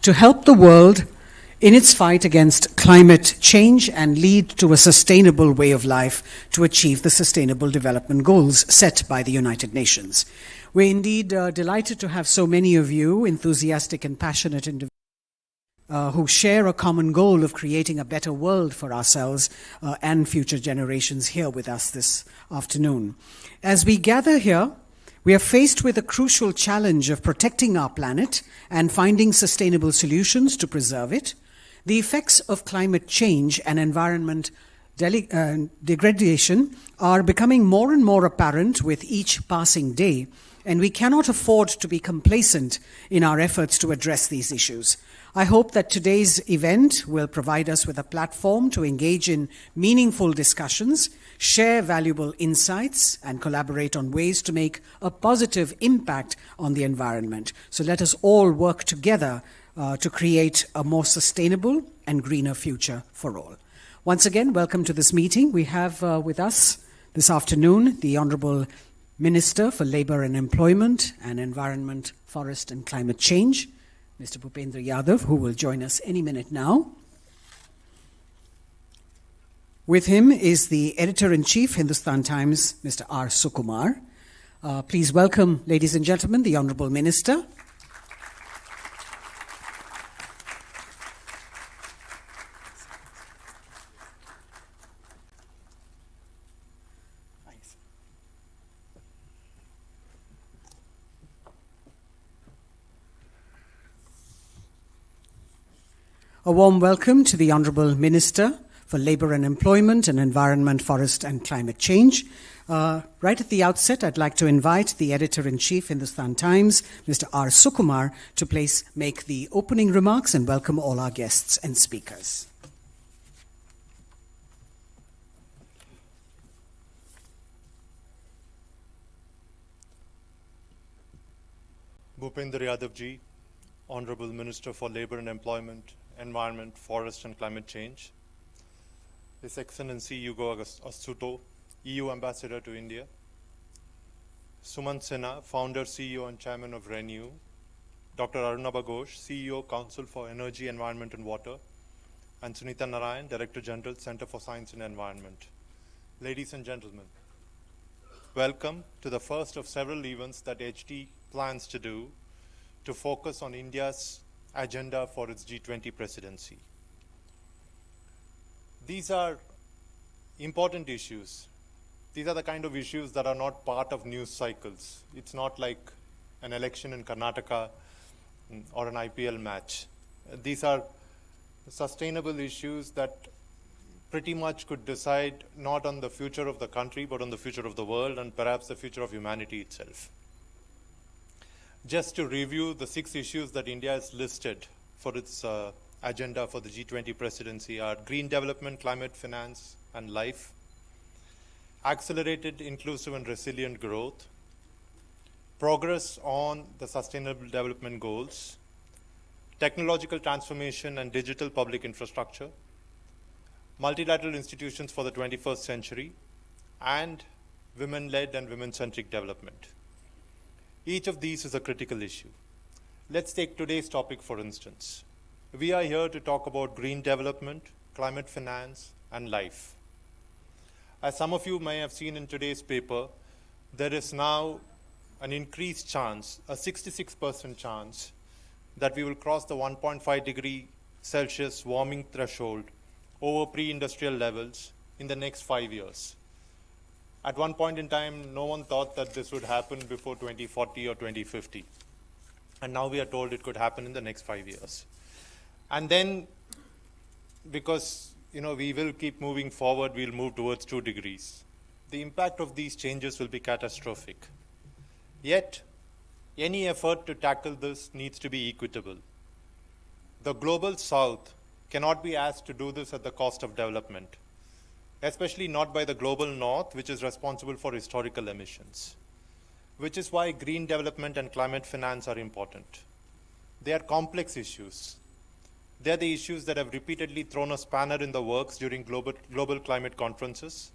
to help the world in its fight against climate change and lead to a sustainable way of life to achieve the Sustainable Development Goals set by the United Nations. We're indeed delighted to have so many of you, enthusiastic and passionate individuals, who share a common goal of creating a better world for ourselves and future generations here with us this afternoon. As we gather here, we are faced with a crucial challenge of protecting our planet and finding sustainable solutions to preserve it. The effects of climate change and environment degradation are becoming more and more apparent with each passing day, and we cannot afford to be complacent in our efforts to address these issues. I hope that today's event will provide us with a platform to engage in meaningful discussions, share valuable insights, and collaborate on ways to make a positive impact on the environment. So let us all work together to create a more sustainable and greener future for all. Once again, welcome to this meeting. We have with us this afternoon the Honourable Minister for Labour and Employment and Environment, Forest and Climate Change, Mr. Bhupender Yadav, who will join us any minute now. With him is the Editor-in-Chief, Hindustan Times, Mr. R. Sukumar. Please welcome, ladies and gentlemen, the Honourable Minister. A warm welcome to the Honourable Minister for Labour and Employment and Environment, Forest and Climate Change. Right at the outset, I'd like to invite the Editor-in-Chief, Hindustan Times, Mr. R. Sukumar, to please make the opening remarks and welcome all our guests and speakers. Bhupender Yadav ji, Honourable Minister for Labour and Employment, Environment, Forest and Climate Change, His Excellency Yugo Astuto, EU Ambassador to India, Suman Sinha, Founder, CEO and Chairman of Renew, Dr. Arunabha Ghosh, CEO, Council for Energy, Environment and Water, and Sunita Narayan, Director General, Center for Science and Environment. Ladies and gentlemen, welcome to the first of several events that HT plans to do to focus on India's agenda for its G20 presidency. These are important issues. These are the kind of issues that are not part of news cycles. It's not like an election in Karnataka or an IPL match. These are sustainable issues that pretty much could decide not on the future of the country, but on the future of the world and perhaps the future of humanity itself. Just to review the 6 issues that India has listed for its agenda for the G20 presidency are green development, climate finance, and life, accelerated, inclusive, and resilient growth, progress on the Sustainable Development Goals, technological transformation and digital public infrastructure, multilateral institutions for the 21st century, and women-led and women-centric development. Each of these is a critical issue. Let's take today's topic for instance. We are here to talk about green development, climate finance, and life. As some of you may have seen in today's paper, there is now an increased chance, a 66% chance, that we will cross the 1.5 degree Celsius warming threshold over pre-industrial levels in the next 5 years. At one point in time, no one thought that this would happen before 2040 or 2050. And now we are told it could happen in the next 5 years. And then, because we will keep moving forward, we'll move towards 2 degrees. The impact of these changes will be catastrophic. Yet, any effort to tackle this needs to be equitable. The global south cannot be asked to do this at the cost of development, especially not by the global north, which is responsible for historical emissions, which is why green development and climate finance are important. They are complex issues. They are the issues that have repeatedly thrown a spanner in the works during global climate conferences,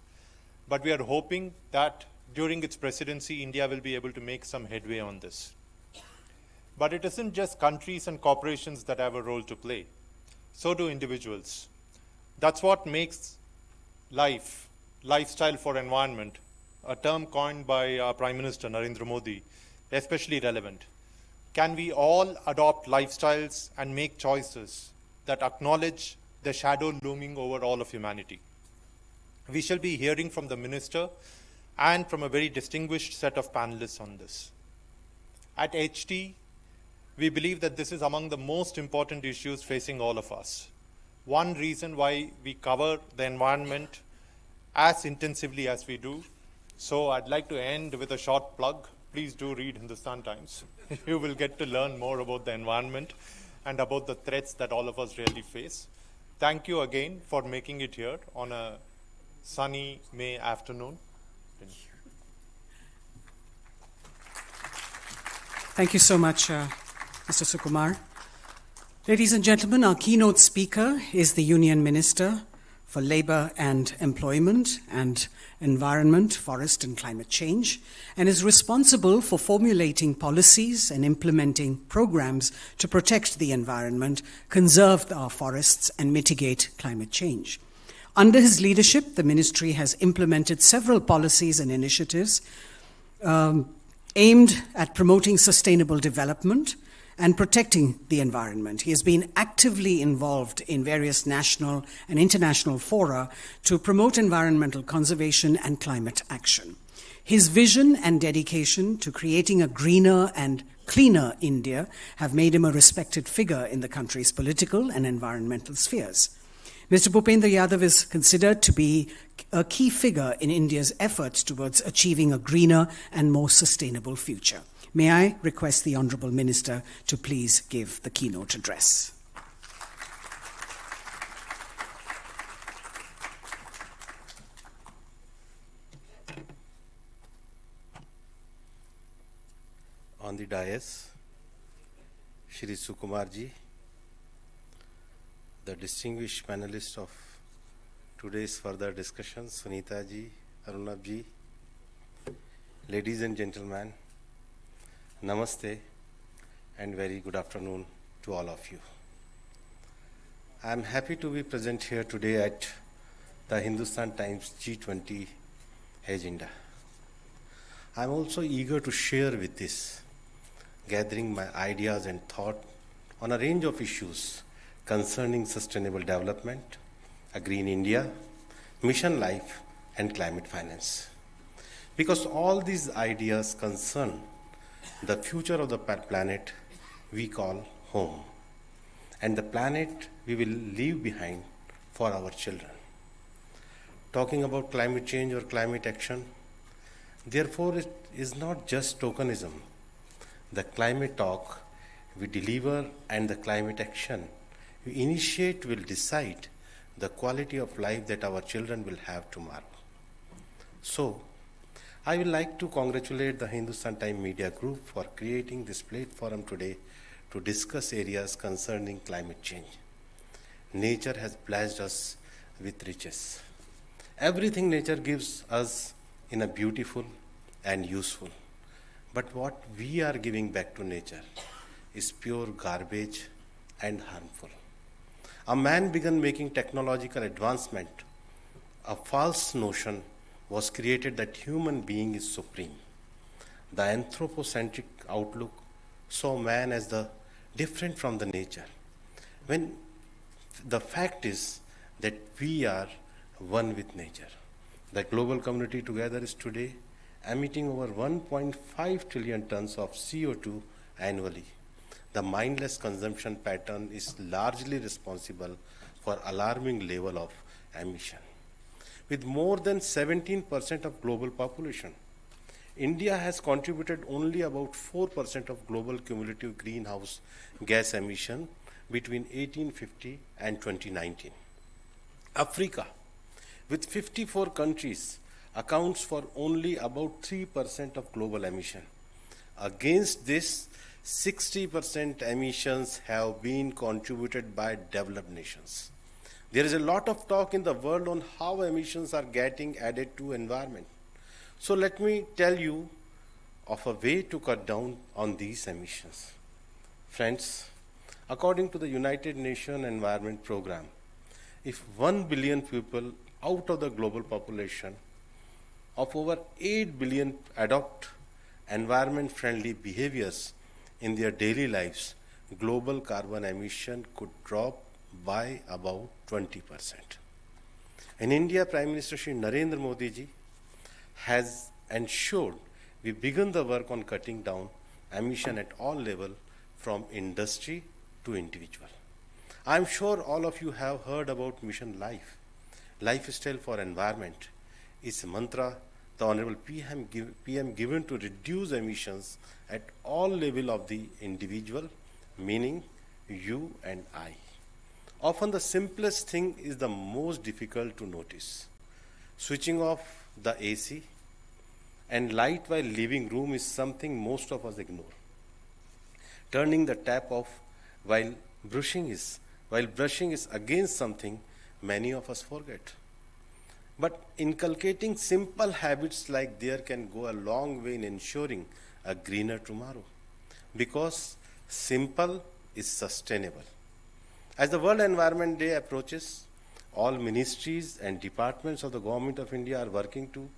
but we are hoping that during its presidency, India will be able to make some headway on this. But it isn't just countries and corporations that have a role to play. So do individuals. That's what makes lifestyle for environment, a term coined by our Prime Minister Narendra Modi, especially relevant. Can we all adopt lifestyles and make choices that acknowledge the shadow looming over all of humanity? We shall be hearing from the Minister and from a very distinguished set of panelists on this. At HT, we believe that this is among the most important issues facing all of us. One reason why we cover the environment as intensively as we do. So I'd like to end with a short plug. Please do read Hindustan Times. You will get to learn more about the environment and about the threats that all of us really face. Thank you again for making it here on a sunny May afternoon. Thank you so much, Mr. Sukumar. Ladies and gentlemen, our keynote speaker is the Union Minister for Labour and Employment and Environment, Forest and Climate Change, and is responsible for formulating policies and implementing programs to protect the environment, conserve our forests, and mitigate climate change. Under his leadership, the ministry has implemented several policies and initiatives aimed at promoting sustainable development and protecting the environment. He has been actively involved in various national and international fora to promote environmental conservation and climate action. His vision and dedication to creating a greener and cleaner India have made him a respected figure in the country's political and environmental spheres. Mr. Bhupender Yadav is considered to be a key figure in India's efforts towards achieving a greener and more sustainable future. May I request the Honourable Minister to please give the keynote address. On the dais, Shri Sukumar ji, the distinguished panelists of today's further discussion, Sunita ji, Arunabh ji, ladies and gentlemen, Namaste and very good afternoon to all of you. I am happy to be present here today at the Hindustan Times G20 agenda. I am also eager to share with this, gathering my ideas and thought on a range of issues concerning sustainable development, a green India, mission life, and climate finance. Because all these ideas concern the future of the planet we call home, and the planet we will leave behind for our children. Talking about climate change or climate action, therefore it is not just tokenism. The climate talk we deliver and the climate action we initiate will decide the quality of life that our children will have tomorrow. So, I would like to congratulate the Hindustan Times Media Group for creating this platform today to discuss areas concerning climate change. Nature has blessed us with riches. Everything nature gives us in a beautiful and useful. But what we are giving back to nature is pure garbage and harmful. A man began making technological advancement. A false notion was created that human being is supreme. The anthropocentric outlook saw man as the different from the nature, when the fact is that we are one with nature. The global community together is today emitting over 1.5 trillion tons of CO2 annually. The mindless consumption pattern is largely responsible for alarming level of emission. With more than 17% of global population, India has contributed only about 4% of global cumulative greenhouse gas emission between 1850 and 2019. Africa, with 54 countries, accounts for only about 3% of global emission. Against this, 60% emissions have been contributed by developed nations. There is a lot of talk in the world on how emissions are getting added to environment. So let me tell you of a way to cut down on these emissions. Friends, according to the United Nations Environment Program, if 1 billion people out of the global population of over 8 billion adopt environment-friendly behaviors in their daily lives, global carbon emission could drop by about 20%. In India, Prime Minister Shri Narendra Modi ji has ensured we begin the work on cutting down emission at all levels from industry to individual. I am sure all of you have heard about Mission Life. Lifestyle for environment is a mantra the Honorable PM given to reduce emissions at all levels of the individual, meaning you and I. Often the simplest thing is the most difficult to notice. Switching off the AC and light while leaving room is something most of us ignore. Turning the tap off while brushing is again something many of us forget. But inculcating simple habits like there can go a long way in ensuring a greener tomorrow, because simple is sustainable. As the World Environment Day approaches, all ministries and departments of the Government of India are working to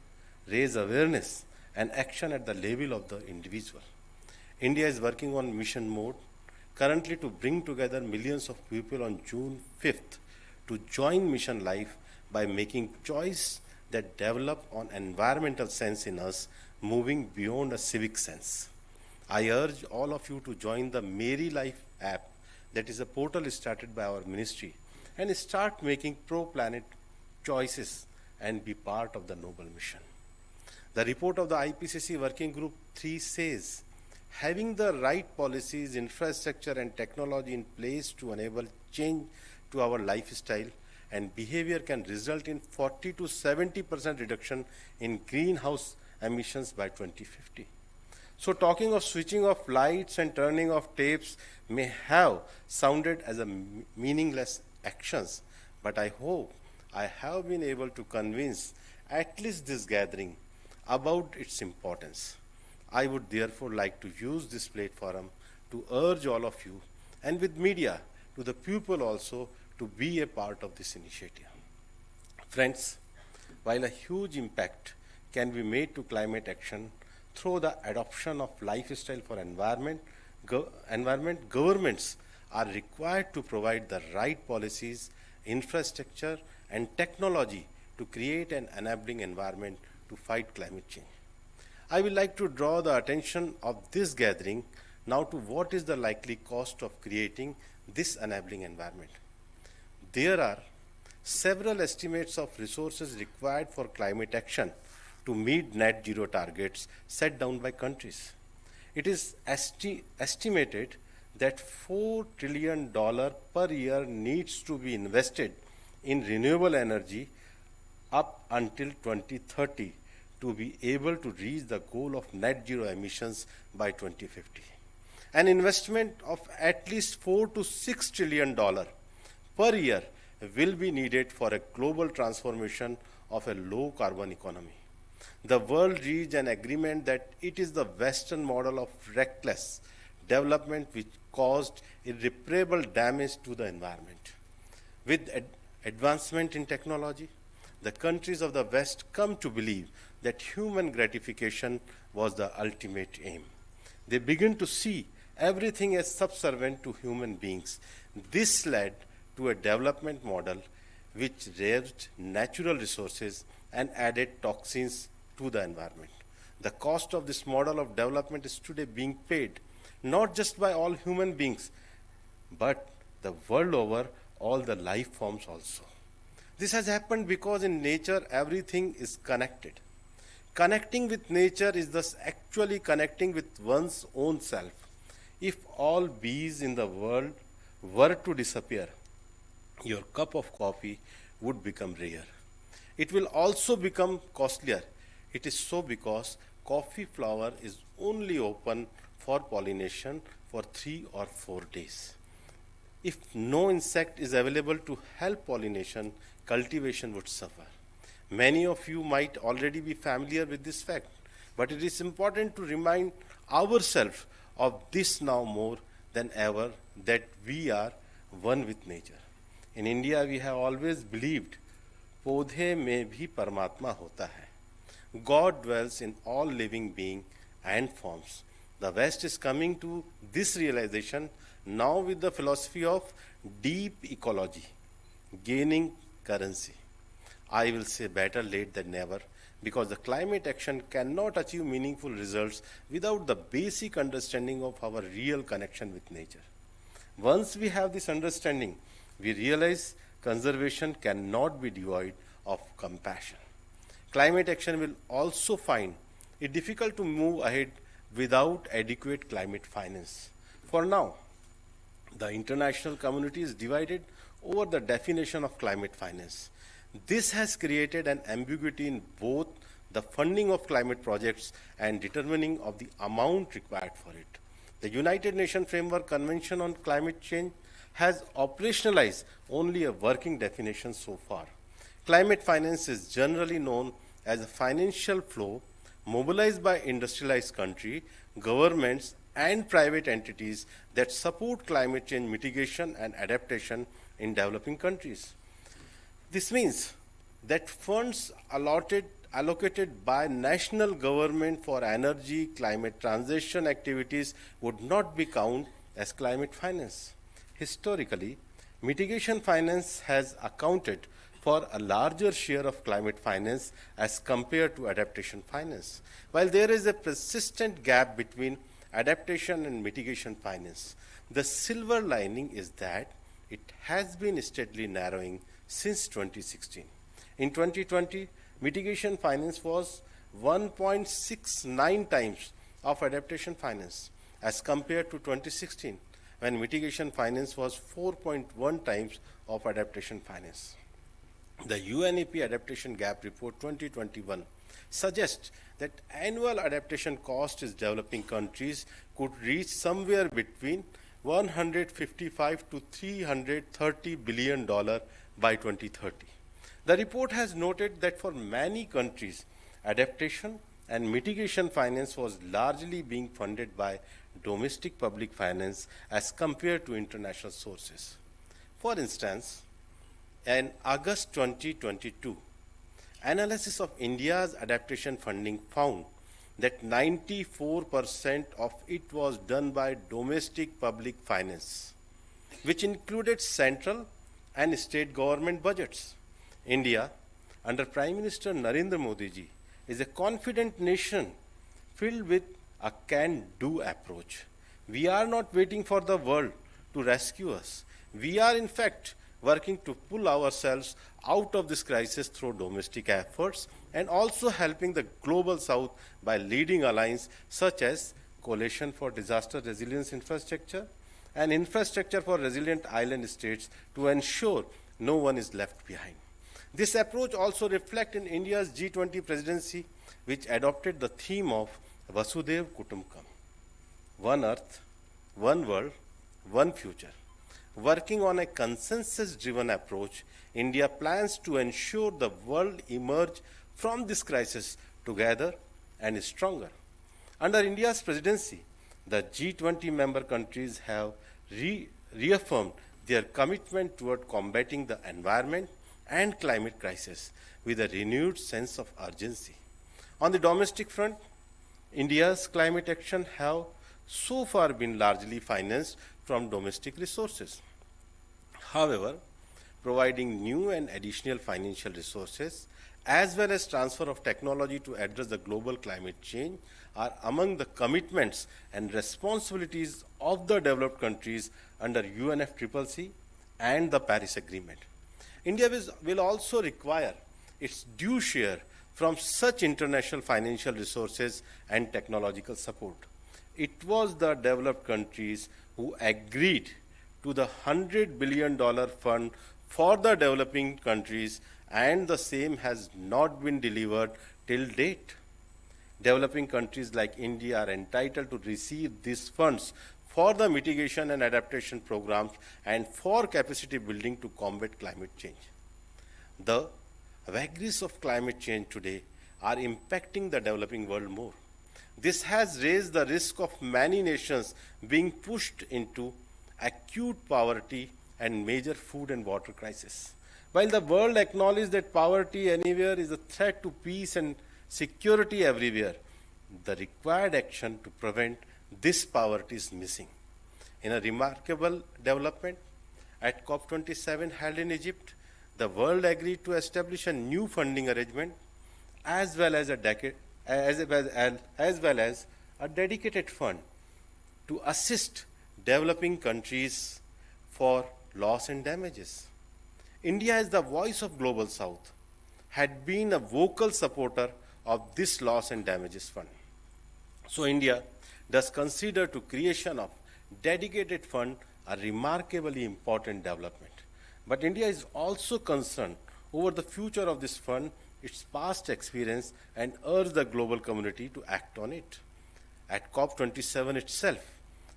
raise awareness and action at the level of the individual. India is working on mission mode currently to bring together millions of people on June 5th to join Mission Life by making choice that develop on environmental sense in us, moving beyond a civic sense. I urge all of you to join the Meri Life app, that is a portal started by our ministry, and start making pro-planet choices and be part of the noble mission. The report of the IPCC Working Group 3 says, having the right policies, infrastructure and technology in place to enable change to our lifestyle and behavior can result in 40 to 70% reduction in greenhouse emissions by 2050. So talking of switching off lights and turning off taps may have sounded as a meaningless actions, but I hope I have been able to convince at least this gathering about its importance. I would therefore like to use this platform to urge all of you, and with media, to the people also, to be a part of this initiative. Friends, while a huge impact can be made to climate action through the adoption of lifestyle for environment, governments are required to provide the right policies, infrastructure, and technology to create an enabling environment to fight climate change. I would like to draw the attention of this gathering now to what is the likely cost of creating this enabling environment. There are several estimates of resources required for climate action to meet net zero targets set down by countries. It is estimated that $4 trillion per year needs to be invested in renewable energy up until 2030 to be able to reach the goal of net zero emissions by 2050. An investment of at least $4 to $6 trillion per year will be needed for a global transformation of a low carbon economy. The world reached an agreement that it is the Western model of reckless development which caused irreparable damage to the environment. With advancement in technology, the countries of the West come to believe that human gratification was the ultimate aim. They begin to see everything as subservient to human beings. This led to a development model which raised natural resources and added toxins to the environment. The cost of this model of development is today being paid not just by all human beings, but the world over, all the life forms also. This has happened because in nature everything is connected. Connecting with nature is thus actually connecting with one's own self. If all bees in the world were to disappear, your cup of coffee would become rare. It will also become costlier. It is so because coffee flower is only open for pollination for 3 or 4 days. If no insect is available to help pollination, cultivation would suffer. Many of you might already be familiar with this fact, but it is important to remind ourselves of this now more than ever that we are one with nature. In India, we have always believed, पौधे में भी परमात्मा होता है. God dwells in all living beings and forms. The West is coming to this realization now with the philosophy of deep ecology, gaining currency. I will say better late than never, because the climate action cannot achieve meaningful results without the basic understanding of our real connection with nature. Once we have this understanding, we realize conservation cannot be devoid of compassion. Climate action will also find it difficult to move ahead without adequate climate finance. For now, the international community is divided over the definition of climate finance. This has created an ambiguity in both the funding of climate projects and determining of the amount required for it. The United Nations Framework Convention on Climate Change has operationalized only a working definition so far. Climate finance is generally known as a financial flow mobilized by industrialized countries, governments, and private entities that support climate change mitigation and adaptation in developing countries. This means that funds allocated by national government for energy, climate transition activities would not be counted as climate finance. Historically, mitigation finance has accounted for a larger share of climate finance as compared to adaptation finance. While there is a persistent gap between adaptation and mitigation finance, the silver lining is that it has been steadily narrowing since 2016. In 2020, mitigation finance was 1.69 times of adaptation finance as compared to 2016, when mitigation finance was 4.1 times of adaptation finance. The UNEP Adaptation Gap Report 2021 suggests that annual adaptation cost in developing countries could reach somewhere between $155 to $330 billion by 2030. The report has noted that for many countries, adaptation and mitigation finance was largely being funded by domestic public finance as compared to international sources. For instance, in August 2022, analysis of India's adaptation funding found that 94% of it was done by domestic public finance, which included central and state government budgets. India, under Prime Minister Narendra Modi ji, is a confident nation filled with a can-do approach. We are not waiting for the world to rescue us. We are, in fact, working to pull ourselves out of this crisis through domestic efforts and also helping the global south by leading alliances such as Coalition for Disaster Resilience Infrastructure and Infrastructure for Resilient Island States to ensure no one is left behind. This approach also reflects in India's G20 presidency, which adopted the theme of Vasudhaiv Kutumbakam, one earth, one world, one future. Working on a consensus-driven approach, India plans to ensure the world emerge from this crisis together and stronger. Under India's presidency, the G20 member countries have reaffirmed their commitment toward combating the environment and climate crisis with a renewed sense of urgency. On the domestic front, India's climate action have so far been largely financed from domestic resources. However, providing new and additional financial resources as well as transfer of technology to address the global climate change are among the commitments and responsibilities of the developed countries under UNFCCC and the Paris Agreement. India will also require its due share from such international financial resources and technological support. It was the developed countries who agreed to the $100 billion fund for the developing countries, and the same has not been delivered till date. Developing countries like India are entitled to receive these funds for the mitigation and adaptation programs and for capacity building to combat climate change. The vagaries of climate change today are impacting the developing world more. This has raised the risk of many nations being pushed into acute poverty and major food and water crisis. While the world acknowledges that poverty anywhere is a threat to peace and security everywhere, the required action to prevent this poverty is missing. In a remarkable development, at COP27 held in Egypt, the world agreed to establish a new funding arrangement as well as a dedicated fund to assist developing countries for loss and damages. India, as the voice of Global South, had been a vocal supporter of this loss and damages fund. So India does consider to creation of dedicated fund a remarkably important development. But India is also concerned over the future of this fund, its past experience, and urge the global community to act on it. At COP27 itself,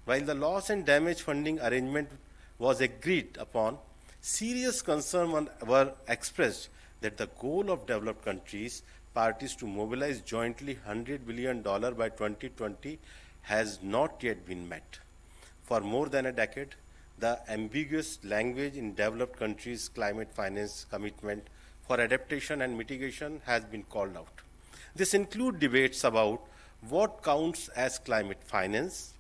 while the loss and damage funding arrangement was agreed upon, serious concerns were expressed that the goal of developed countries parties to mobilize jointly $100 billion by 2020 has not yet been met. For more than a decade, the ambiguous language in developed countries' climate finance commitment for adaptation and mitigation has been called out. This includes debates about what counts as climate finance,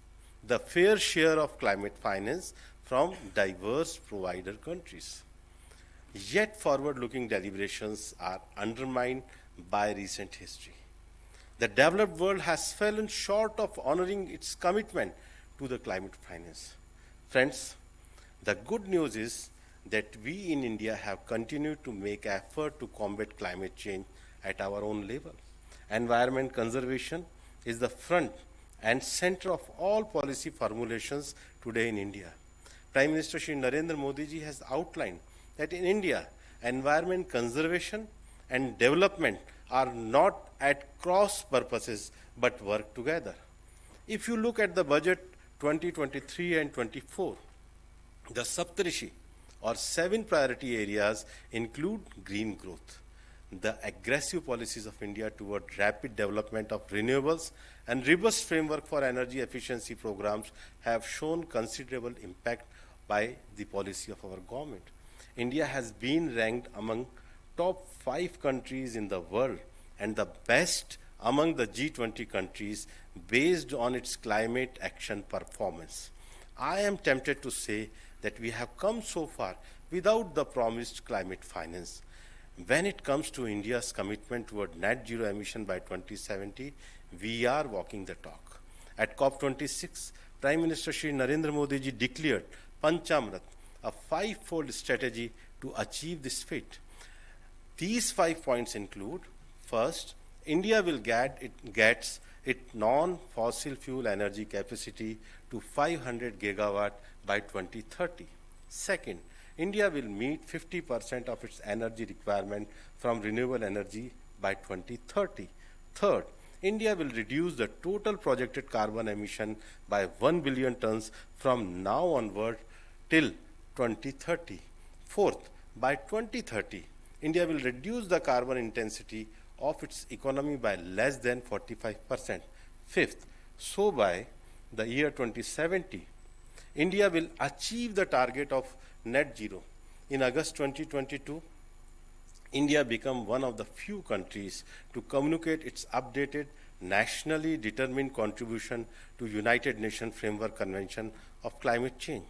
the fair share of climate finance from diverse provider countries. Yet forward-looking deliberations are undermined by recent history. The developed world has fallen short of honoring its commitment to the climate finance. Friends, the good news is that we in India have continued to make effort to combat climate change at our own level. Environment conservation is the front and center of all policy formulations today in India. Prime Minister Shri Narendra Modi ji has outlined that in India, environment conservation and development are not at cross purposes but work together. If you look at the budget 2023 and 24, the Saptarishi or 7 priority areas include green growth. The aggressive policies of India toward rapid development of renewables and robust framework for energy efficiency programs have shown considerable impact by the policy of our government. India has been ranked among top 5 countries in the world and the best among the G20 countries based on its climate action performance. I am tempted to say that we have come so far without the promised climate finance. When it comes to India's commitment toward net zero emission by 2070, we are walking the talk. At COP26, Prime Minister Shri Narendra Modi ji declared Panchamrit, a 5-fold strategy to achieve this feat. These 5 points include: first, India will get its non-fossil fuel energy capacity to 500 gigawatt by 2030. Second, India will meet 50% of its energy requirement from renewable energy by 2030. Third, India will reduce the total projected carbon emission by 1 billion tons from now onward till 2030. Fourth, by 2030, India will reduce the carbon intensity of its economy by less than 45%. Fifth, so by the year 2070, India will achieve the target of net zero. In August 2022, India became one of the few countries to communicate its updated nationally determined contribution to United Nations Framework Convention of Climate Change.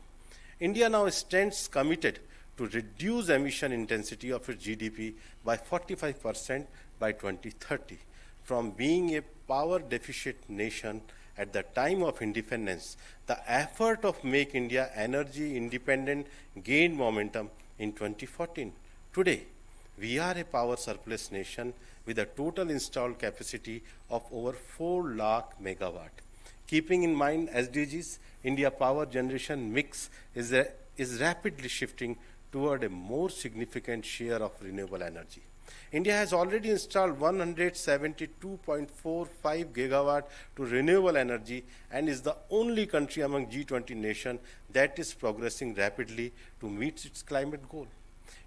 India now stands committed to reduce emission intensity of its GDP by 45% by 2030. From being a power deficit nation at the time of independence, the effort of Make India energy independent gained momentum in 2014. Today, we are a power surplus nation with a total installed capacity of over 4 lakh megawatt. Keeping in mind SDGs, India power generation mix is rapidly shifting toward a more significant share of renewable energy. India has already installed 172.45 gigawatt to renewable energy and is the only country among G20 nations that is progressing rapidly to meet its climate goal.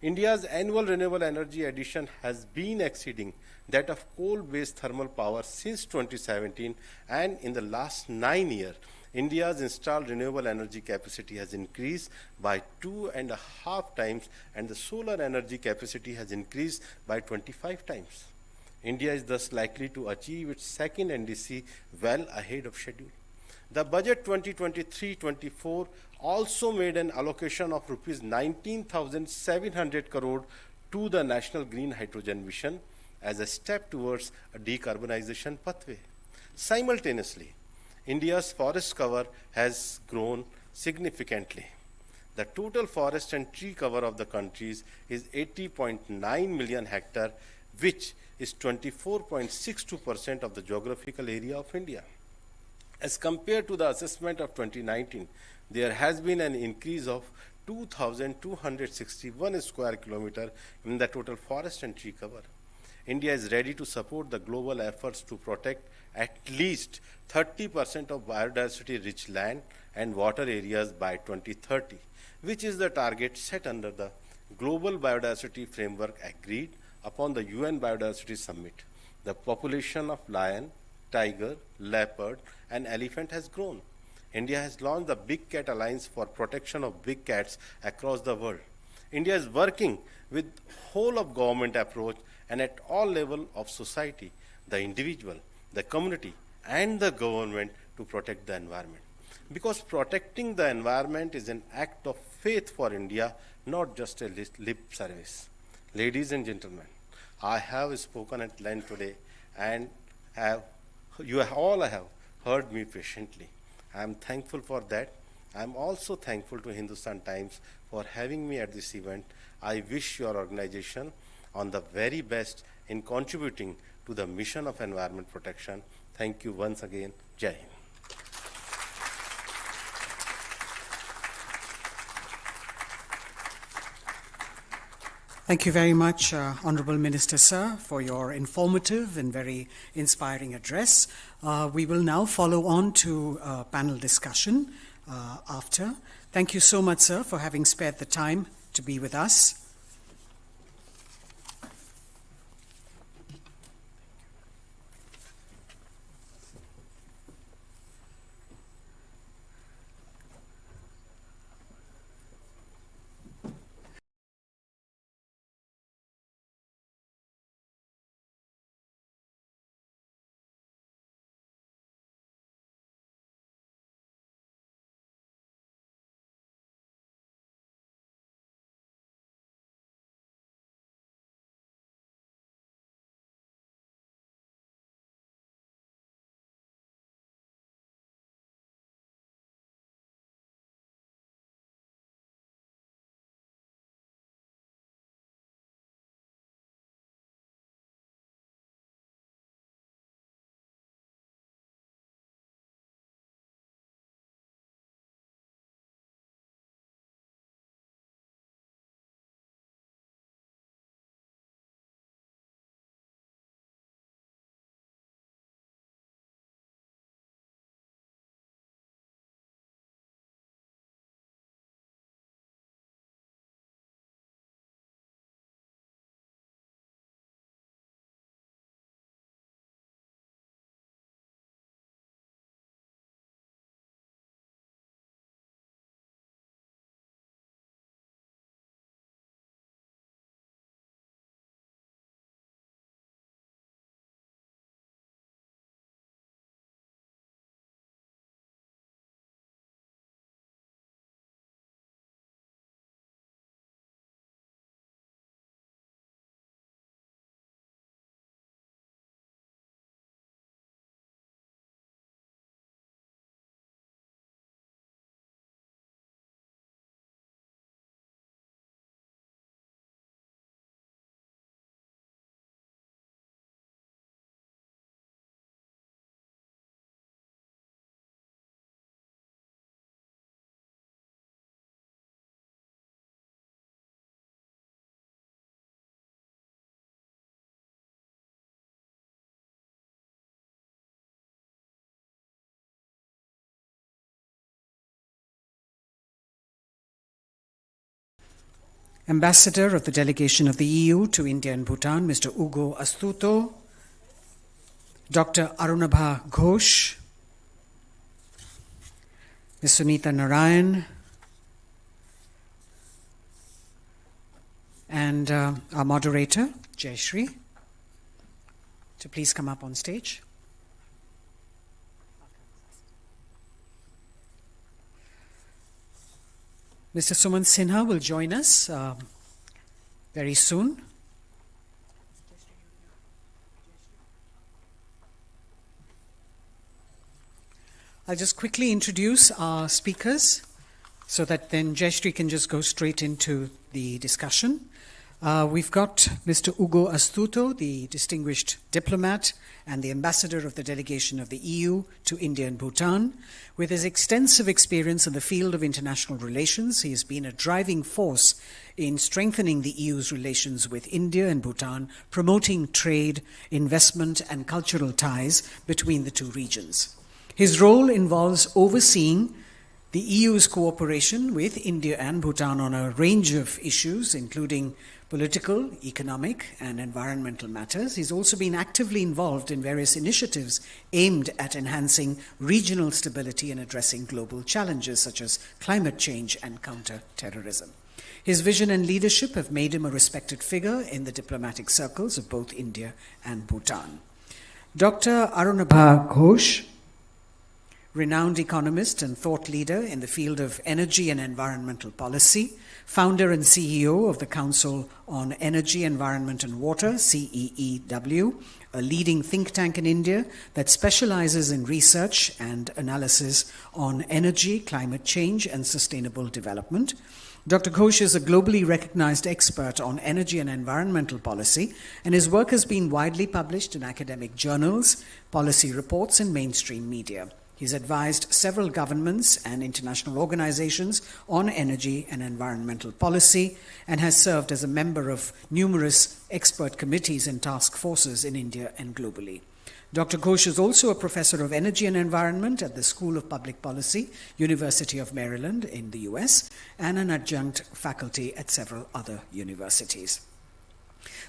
India's annual renewable energy addition has been exceeding that of coal-based thermal power since 2017, and in the last 9 years, India's installed renewable energy capacity has increased by 2.5 times, and the solar energy capacity has increased by 25 times. India is thus likely to achieve its second NDC well ahead of schedule. The budget 2023-24 also made an allocation of rupees 19,700 crore to the National Green Hydrogen Mission as a step towards a decarbonization pathway. Simultaneously, India's forest cover has grown significantly. The total forest and tree cover of the country is 80.9 million hectares, which is 24.62% of the geographical area of India. As compared to the assessment of 2019, there has been an increase of 2,261 square kilometers in the total forest and tree cover. India is ready to support the global efforts to protect at least 30% of biodiversity-rich land and water areas by 2030, which is the target set under the Global Biodiversity Framework agreed upon the UN Biodiversity Summit. The population of lion, tiger, leopard, and elephant has grown. India has launched the Big Cat Alliance for protection of big cats across the world. India is working with whole of government approach and at all level of society, the individual, the community, and the government to protect the environment. Because protecting the environment is an act of faith for India, not just a lip service. Ladies and gentlemen, I have spoken at length today, and you all have heard me patiently. I am thankful for that. I am also thankful to Hindustan Times for having me at this event. I wish your organization on the very best in contributing to the mission of environment protection. Thank you once again. Jai Hind. Thank you very much, Honourable Minister Sir, for your informative and very inspiring address. We will now follow on to panel discussion after. Thank you so much, sir, for having spared the time to be with us. Ambassador of the Delegation of the EU to India and Bhutan, Mr. Ugo Astuto, Dr. Arunabha Ghosh, Ms. Sunita Narayan, and our moderator, Jayashree, to please come up on stage. Mr. Sumant Sinha will join us very soon. I'll just quickly introduce our speakers so that then Jayashree can just go straight into the discussion. We've got Mr. Ugo Astuto, the distinguished diplomat and the ambassador of the delegation of the EU to India and Bhutan. With his extensive experience in the field of international relations, he has been a driving force in strengthening the EU's relations with India and Bhutan, promoting trade, investment, and cultural ties between the two regions. His role involves overseeing the EU's cooperation with India and Bhutan on a range of issues, including political, economic, and environmental matters. He's also been actively involved in various initiatives aimed at enhancing regional stability and addressing global challenges such as climate change and counter-terrorism. His vision and leadership have made him a respected figure in the diplomatic circles of both India and Bhutan. Dr. Arunabha Ghosh, renowned economist and thought leader in the field of energy and environmental policy, founder and CEO of the Council on Energy, Environment and Water, CEEW, a leading think tank in India that specializes in research and analysis on energy, climate change, and sustainable development. Dr. Ghosh is a globally recognized expert on energy and environmental policy, and his work has been widely published in academic journals, policy reports, and mainstream media. He's advised several governments and international organizations on energy and environmental policy and has served as a member of numerous expert committees and task forces in India and globally. Dr. Ghosh is also a professor of energy and environment at the School of Public Policy, University of Maryland in the US, and an adjunct faculty at several other universities.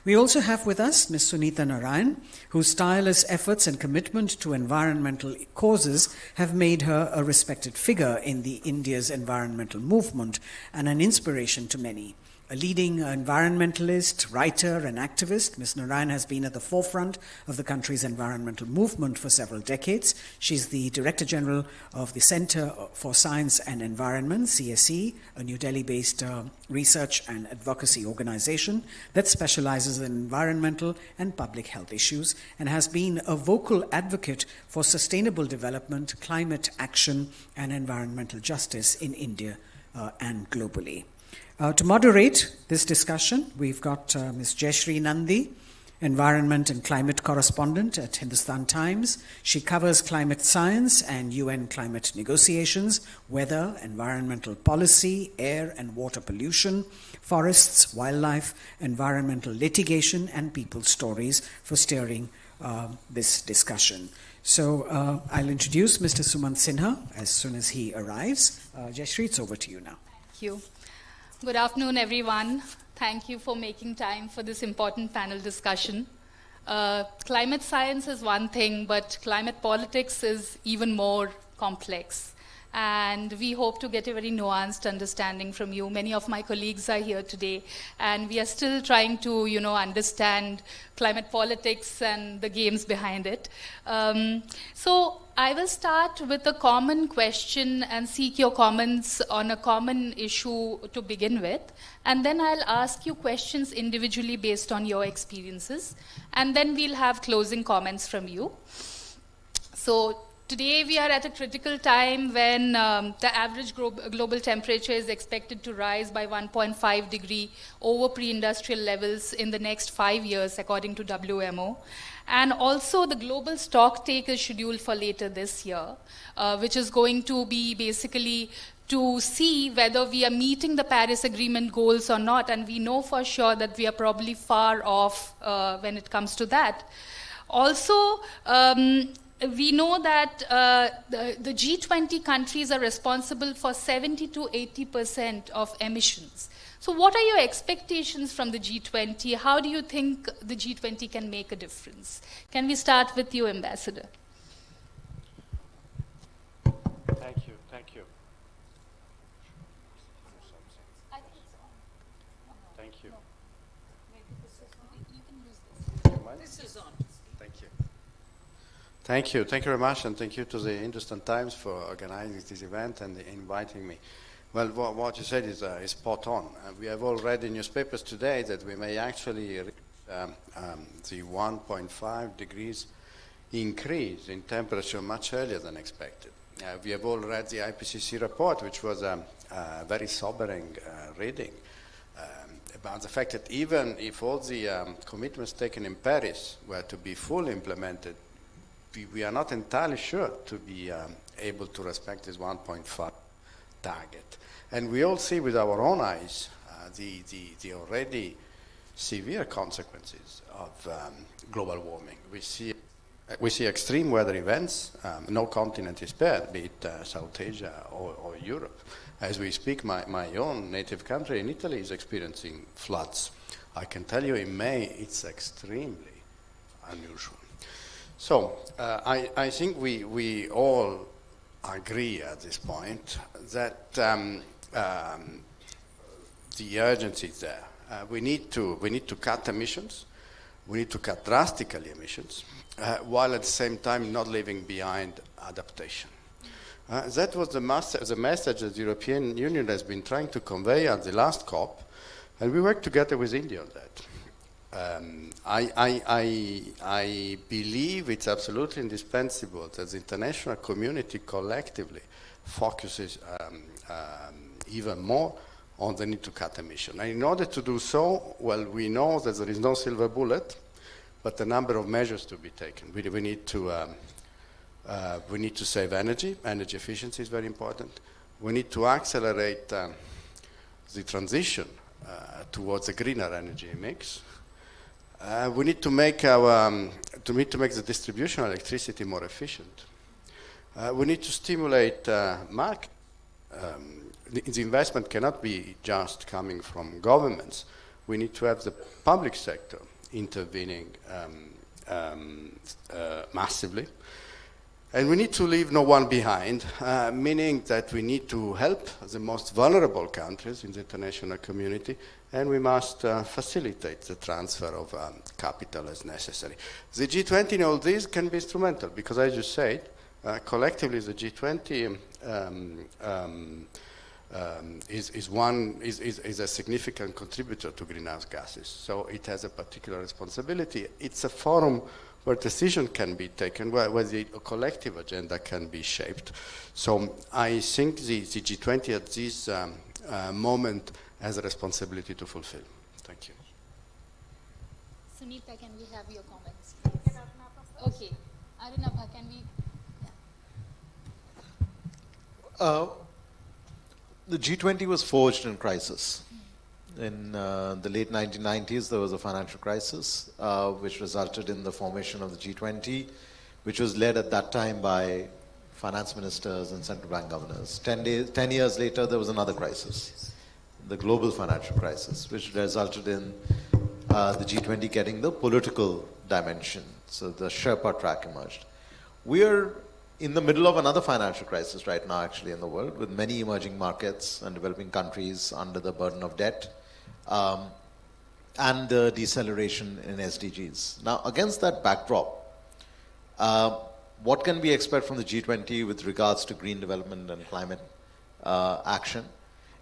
We also have with us Ms. Sunita Narayan, whose tireless efforts and commitment to environmental causes have made her a respected figure in India's environmental movement and an inspiration to many. A leading environmentalist, writer, and activist, Ms. Narayan has been at the forefront of the country's environmental movement for several decades. She's the Director General of the Center for Science and Environment, CSE, a New Delhi-based research and advocacy organization that specializes in environmental and public health issues and has been a vocal advocate for sustainable development, climate action, and environmental justice in India and globally. To moderate this discussion, we've got Ms. Jayashree Nandi, Environment and Climate Correspondent at Hindustan Times. She covers climate science and UN climate negotiations, weather, environmental policy, air and water pollution, forests, wildlife, environmental litigation, and people's stories for steering this discussion. So I'll introduce Mr. Sumant Sinha as soon as he arrives. Jayashree, it's over to you now. Thank you. Good afternoon, everyone. Thank you for making time for this important panel discussion. Climate science is one thing, but climate politics is even more complex. And we hope to get a very nuanced understanding from you. Many of my colleagues are here today, and we are still trying to, understand climate politics and the games behind it. So I will start with a common question and seek your comments on a common issue to begin with. And then I'll ask you questions individually based on your experiences. And then we'll have closing comments from you. So today we are at a critical time when the average global temperature is expected to rise by 1.5 degree over pre-industrial levels in the next 5 years, according to WMO. And also the global stock take is scheduled for later this year, which is going to be basically to see whether we are meeting the Paris Agreement goals or not. And we know for sure that we are probably far off when it comes to that. Also, we know that the G20 countries are responsible for 70 to 80% of emissions. So what are your expectations from the G20? How do you think the G20 can make a difference? Can we start with you, Ambassador? Thank you. Thank you. Thank you. This is on. Thank you. Thank you. Thank you very much, and thank you to the Hindustan Times for organizing this event and inviting me. Well, what you said is spot on. We have all read in newspapers today that we may actually reach the 1.5 degrees increase in temperature much earlier than expected. We have all read the IPCC report, which was a very sobering reading about the fact that even if all the commitments taken in Paris were to be fully implemented, we are not entirely sure to be able to respect this 1.5 target. And we all see with our own eyes the already severe consequences of global warming. We see extreme weather events. No continent is spared, be it South Asia or Europe. As we speak, my own native country in Italy is experiencing floods. I can tell you in May it's extremely unusual. So I think we all agree at this point that the urgency is there. We need to cut emissions. We need to cut drastically emissions, while at the same time not leaving behind adaptation. That was the message that the European Union has been trying to convey at the last COP, and we worked together with India on that. I believe it's absolutely indispensable that the international community collectively focuses even more on the need to cut emissions. And in order to do so, well, we know that there is no silver bullet, but a number of measures to be taken. We need to save energy. Energy efficiency is very important. We need to accelerate the transition towards a greener energy mix. We need to make the distribution of electricity more efficient. We need to stimulate market. The investment cannot be just coming from governments. We need to have the public sector intervening massively. And we need to leave no one behind, meaning that we need to help the most vulnerable countries in the international community, and we must facilitate the transfer of capital as necessary. The G20 in all this can be instrumental, because as you said, collectively the G20 is a significant contributor to greenhouse gases. So it has a particular responsibility. It's a forum where decision can be taken, where the collective agenda can be shaped. So I think the G20 at this moment has a responsibility to fulfill. Thank you. Sunita, can we have your comments, please? Okay. Arinabha, can we? Yeah. The G20 was forged in crisis. In the late 1990s, there was a financial crisis, which resulted in the formation of the G20, which was led at that time by finance ministers and central bank governors. 10 years later, there was another crisis, the global financial crisis, which resulted in the G20 getting the political dimension. So the Sherpa track emerged. We are in the middle of another financial crisis right now, actually, in the world, with many emerging markets and developing countries under the burden of debt, and the deceleration in SDGs. Now, against that backdrop, what can we expect from the G20 with regards to green development and climate action?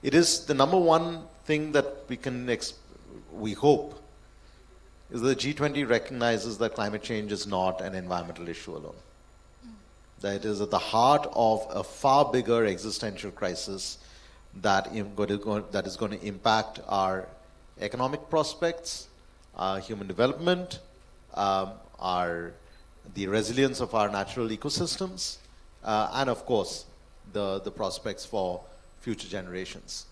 It is the number one thing that we hope, is that the G20 recognizes that climate change is not an environmental issue alone. That it is at the heart of a far bigger existential crisis that is going to impact our economic prospects, human development, the resilience of our natural ecosystems, and of course, the prospects for future generations.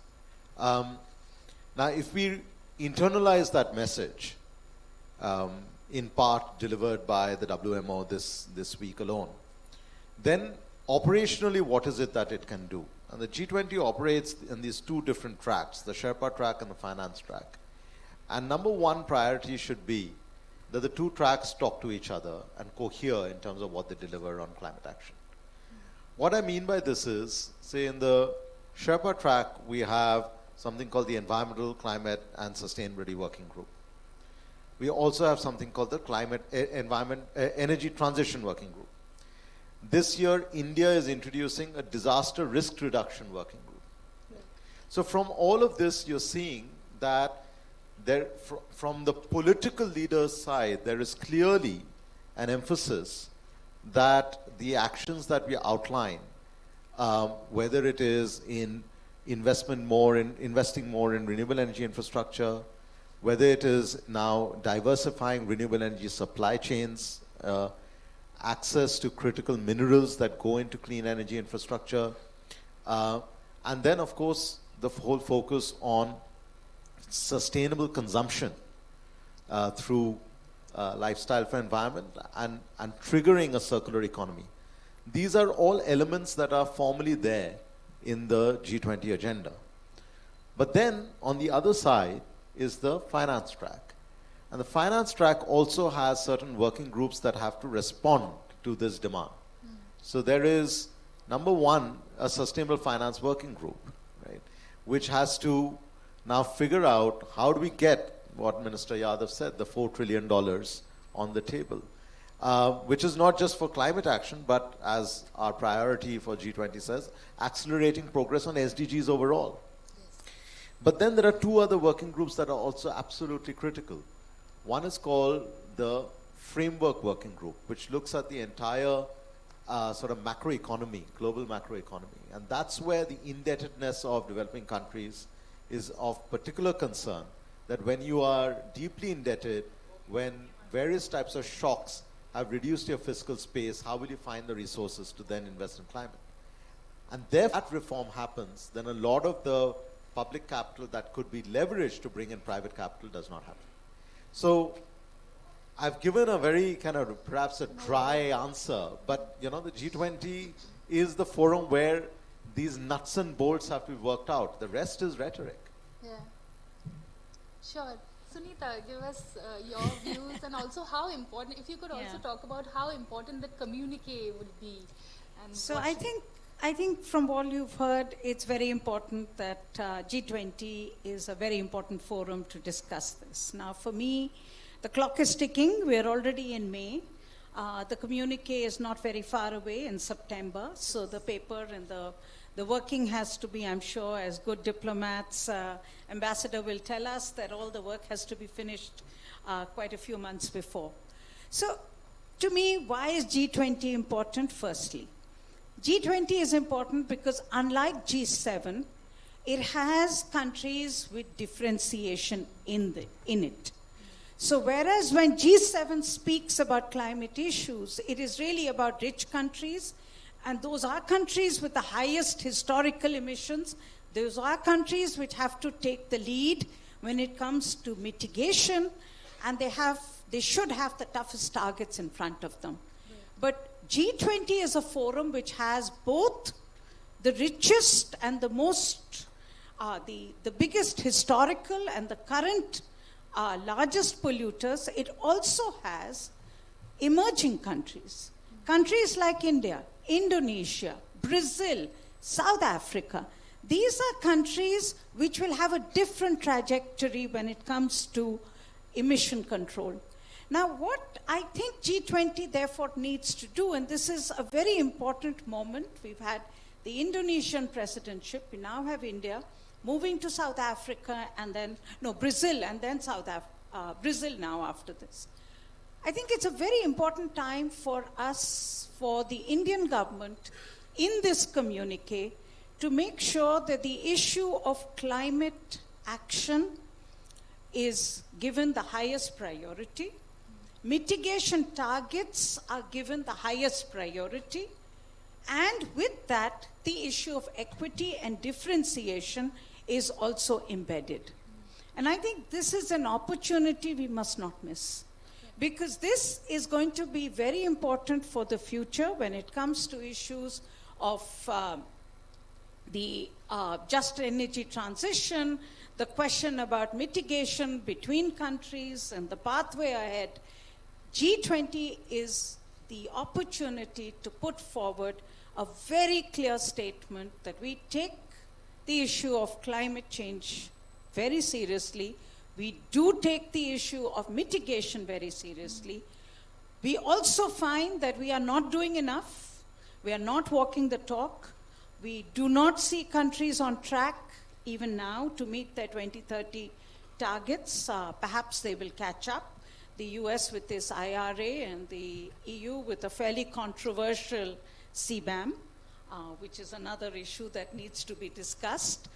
Now, if we internalize that message, in part delivered by the WMO this week alone. Then operationally, what is it that it can do? And the G20 operates in these two different tracks, the Sherpa track and the finance track. And number one priority should be that the two tracks talk to each other and cohere in terms of what they deliver on climate action. What I mean by this is, say in the Sherpa track, we have something called the Environmental, Climate and Sustainability Working Group. We also have something called the Energy Transition Working Group. This year, India is introducing a Disaster Risk Reduction Working Group. Yeah. So from all of this, you're seeing that from the political leaders' side, there is clearly an emphasis that the actions that we outline, whether it is in investing more in renewable energy infrastructure, whether it is now diversifying renewable energy supply chains, access to critical minerals that go into clean energy infrastructure, and then, of course, the whole focus on sustainable consumption through lifestyle for environment and triggering a circular economy. These are all elements that are formally there in the G20 agenda. But then, on the other side, is the finance track. And the finance track also has certain working groups that have to respond to this demand. So there is, number one, a sustainable finance working group, right, which has to now figure out how do we get what Minister Yadav said, the $4 trillion on the table, which is not just for climate action, but as our priority for G20 says, accelerating progress on SDGs overall. But then there are two other working groups that are also absolutely critical. One is called the Framework Working Group, which looks at the entire sort of macroeconomy, global macroeconomy. And that's where the indebtedness of developing countries is of particular concern, that when you are deeply indebted, when various types of shocks have reduced your fiscal space, how will you find the resources to then invest in climate? And if that reform happens, then a lot of the public capital that could be leveraged to bring in private capital does not happen. So I've given a very kind of perhaps a dry answer, but you know, the G20 is the forum where these nuts and bolts have to be worked out. The rest is rhetoric. Yeah. Sure. Sunita, give us your views and also how important, if you could also talk about how important the communique would be. And so I think from all you've heard, it's very important that G20 is a very important forum to discuss this. Now, for me, the clock is ticking. We're already in May. The communique is not very far away in September. So the paper and the working has to be, I'm sure, as good diplomats, Ambassador will tell us that all the work has to be finished quite a few months before. So to me, why is G20 important? Firstly, G20 is important because unlike G7, it has countries with differentiation in it. So whereas when G7 speaks about climate issues, it is really about rich countries, and those are countries with the highest historical emissions. Those are countries which have to take the lead when it comes to mitigation, and they should have the toughest targets in front of them. Yeah. But G20 is a forum which has both the richest and the most, the biggest historical and the current largest polluters. It also has emerging countries. Countries like India, Indonesia, Brazil, South Africa. These are countries which will have a different trajectory when it comes to emission control. Now, what I think G20 therefore needs to do, and this is a very important moment, we've had the Indonesian presidentship, we now have India, moving to South Africa, and then, Brazil, and then Brazil now after this. I think it's a very important time for us, for the Indian government, in this communique, to make sure that the issue of climate action is given the highest priority. Mitigation targets are given the highest priority. And with that, the issue of equity and differentiation is also embedded. And I think this is an opportunity we must not miss. because this is going to be very important for the future when it comes to issues of the just energy transition, the question about mitigation between countries and the pathway ahead. G20 is the opportunity to put forward a very clear statement that we take the issue of climate change very seriously. We do take the issue of mitigation very seriously. We also find that we are not doing enough. We are not walking the talk. We do not see countries on track even now to meet their 2030 targets. Perhaps they will catch up. The US with this IRA and the EU with a fairly controversial CBAM, which is another issue that needs to be discussed.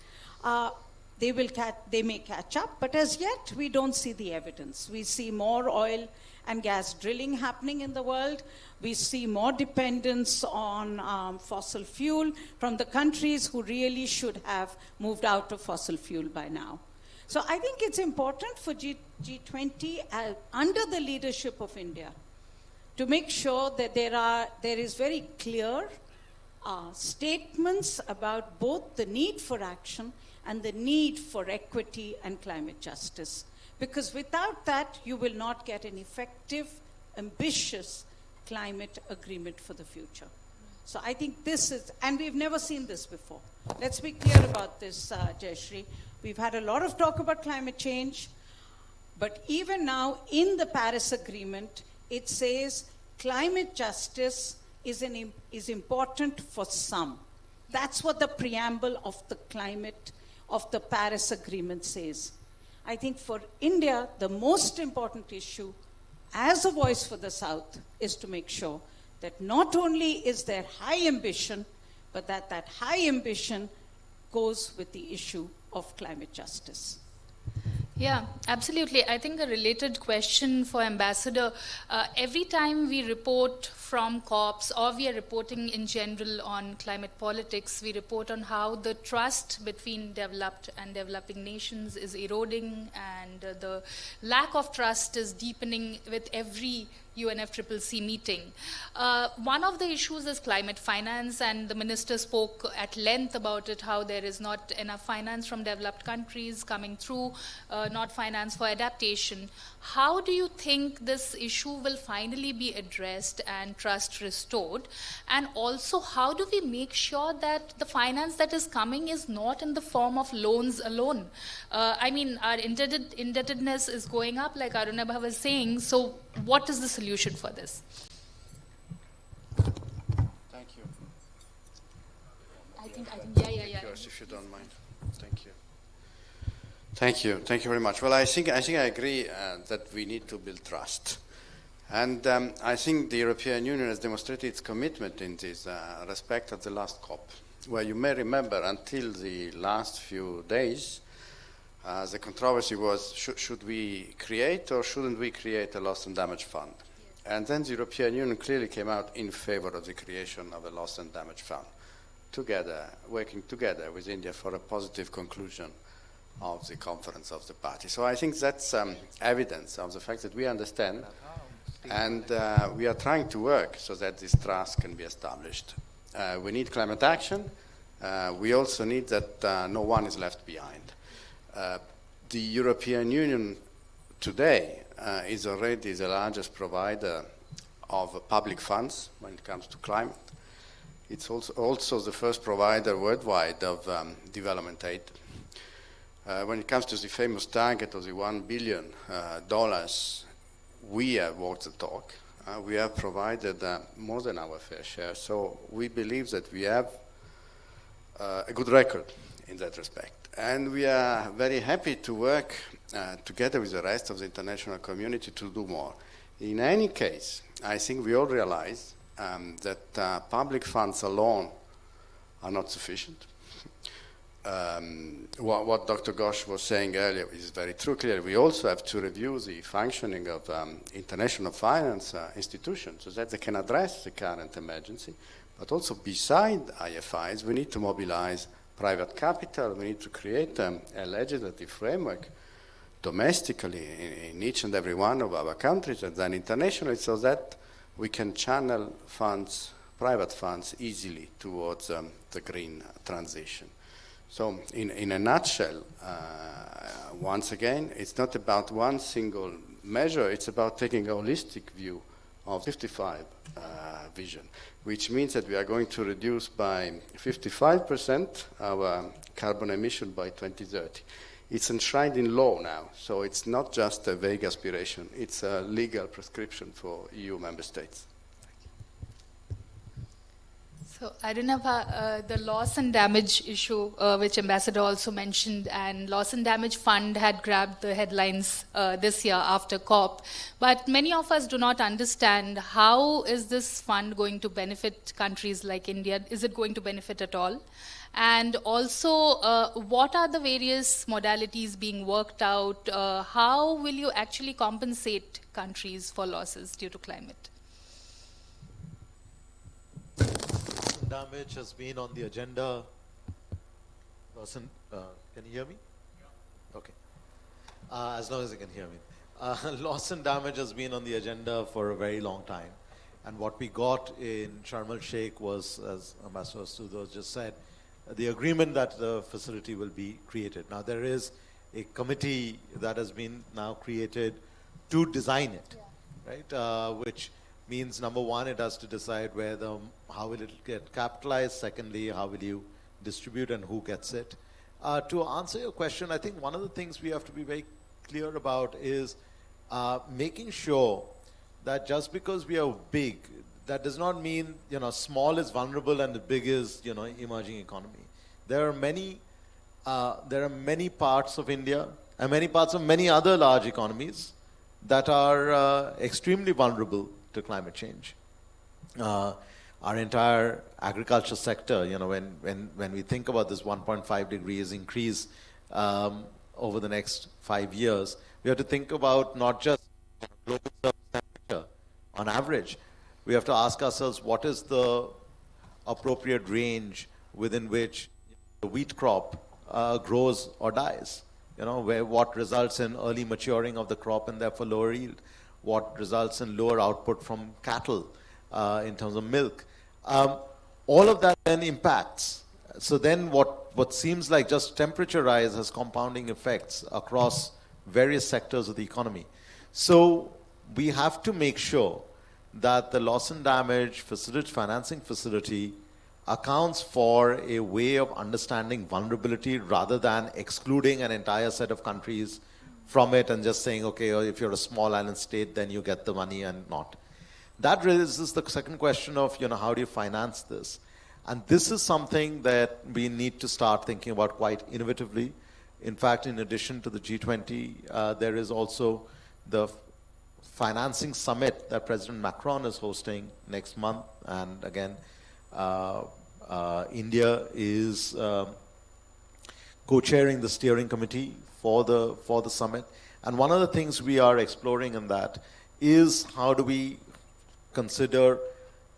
They may catch up, but as yet we don't see the evidence. We see more oil and gas drilling happening in the world. We see more dependence on fossil fuel from the countries who really should have moved out of fossil fuel by now. So I think it's important for G20 under the leadership of India to make sure that there is very clear statements about both the need for action and the need for equity and climate justice. Because without that, you will not get an effective, ambitious climate agreement for the future. So I think this is, and we've never seen this before. Let's be clear about this, Jayashree. We've had a lot of talk about climate change, but even now in the Paris Agreement, it says climate justice is important for some. That's what the preamble of the Paris Agreement says. I think for India, the most important issue as a voice for the South is to make sure that not only is there high ambition, but that high ambition goes with the issue of climate justice. Yeah, absolutely. I think a related question for Ambassador, every time we report from COPs or we are reporting in general on climate politics, we report on how the trust between developed and developing nations is eroding, and the lack of trust is deepening with every UNFCCC meeting. One of the issues is climate finance, and the minister spoke at length about it, how there is not enough finance from developed countries coming through, not finance for adaptation. How do you think this issue will finally be addressed and trust restored? And also, how do we make sure that the finance that is coming is not in the form of loans alone? I mean, our indebtedness is going up, like Arunabha was saying, so what is the solution for this? Thank you. I think, yeah. Yours, if you don't mind. Thank you. Thank you very much. Well, I think I agree that we need to build trust. And I think the European Union has demonstrated its commitment in this respect at the last COP, where you may remember until the last few days, the controversy was, should we create or shouldn't we create a loss and damage fund? And then the European Union clearly came out in favor of the creation of a loss and damage fund, working together with India for a positive conclusion of the conference of the party. So I think that's evidence of the fact that we understand and we are trying to work so that this trust can be established. We need climate action. We also need that no one is left behind. The European Union today is already the largest provider of public funds when it comes to climate. It's also the first provider worldwide of development aid. When it comes to the famous target of the $1 billion, we have walked the talk. We have provided more than our fair share. So we believe that we have a good record in that respect. And we are very happy to work together with the rest of the international community to do more. In any case, I think we all realize that public funds alone are not sufficient. What Dr. Ghosh was saying earlier is very true. Clearly, we also have to review the functioning of international finance institutions so that they can address the current emergency. But also, beside IFIs, we need to mobilize private capital. We need to create a legislative framework domestically in each and every one of our countries and then internationally, so that we can channel funds, private funds, easily towards the green transition. So in a nutshell, once again, it's not about one single measure, it's about taking a holistic view of 55 vision, which means that we are going to reduce by 55% our carbon emission by 2030. It's enshrined in law now, so it's not just a vague aspiration, it's a legal prescription for EU member states. So I don't know the loss and damage issue, which Ambassador also mentioned, and loss and damage fund had grabbed the headlines this year after COP. But many of us do not understand, how is this fund going to benefit countries like India? Is it going to benefit at all? And also, what are the various modalities being worked out? How will you actually compensate countries for losses due to climate? Damage has been on the agenda. Can you hear me? Yeah. Okay. As long as you can hear me. Loss and damage has been on the agenda for a very long time. And what we got in Sharm el-Sheikh was, as Ambassador Sudo just said, the agreement that the facility will be created. Now there is a committee that has been now created to design it, right? Which means, number one, it has to decide how will it get capitalized. Secondly, how will you distribute and who gets it. To answer your question, I think one of the things we have to be very clear about is making sure that just because we are big, that does not mean small is vulnerable and the big is emerging economy. There are many parts of India and many parts of many other large economies that are extremely vulnerable to climate change. Our entire agriculture sector, when we think about this 1.5 degrees increase over the next 5 years, we have to think about not just global surface temperature on average. We have to ask ourselves, what is the appropriate range within which the wheat crop grows or dies? What results in early maturing of the crop and therefore lower yield? What results in lower output from cattle in terms of milk? All of that then impacts. So then what seems like just temperature rise has compounding effects across various sectors of the economy. So we have to make sure that the loss and damage financing facility accounts for a way of understanding vulnerability rather than excluding an entire set of countries from it and just saying, okay, if you're a small island state, then you get the money and not. That raises the second question of, how do you finance this? And this is something that we need to start thinking about quite innovatively. In fact, in addition to the G20, there is also the financing summit that President Macron is hosting next month. And again, India is co-chairing the steering committee for the summit. And one of the things we are exploring in that is how do we consider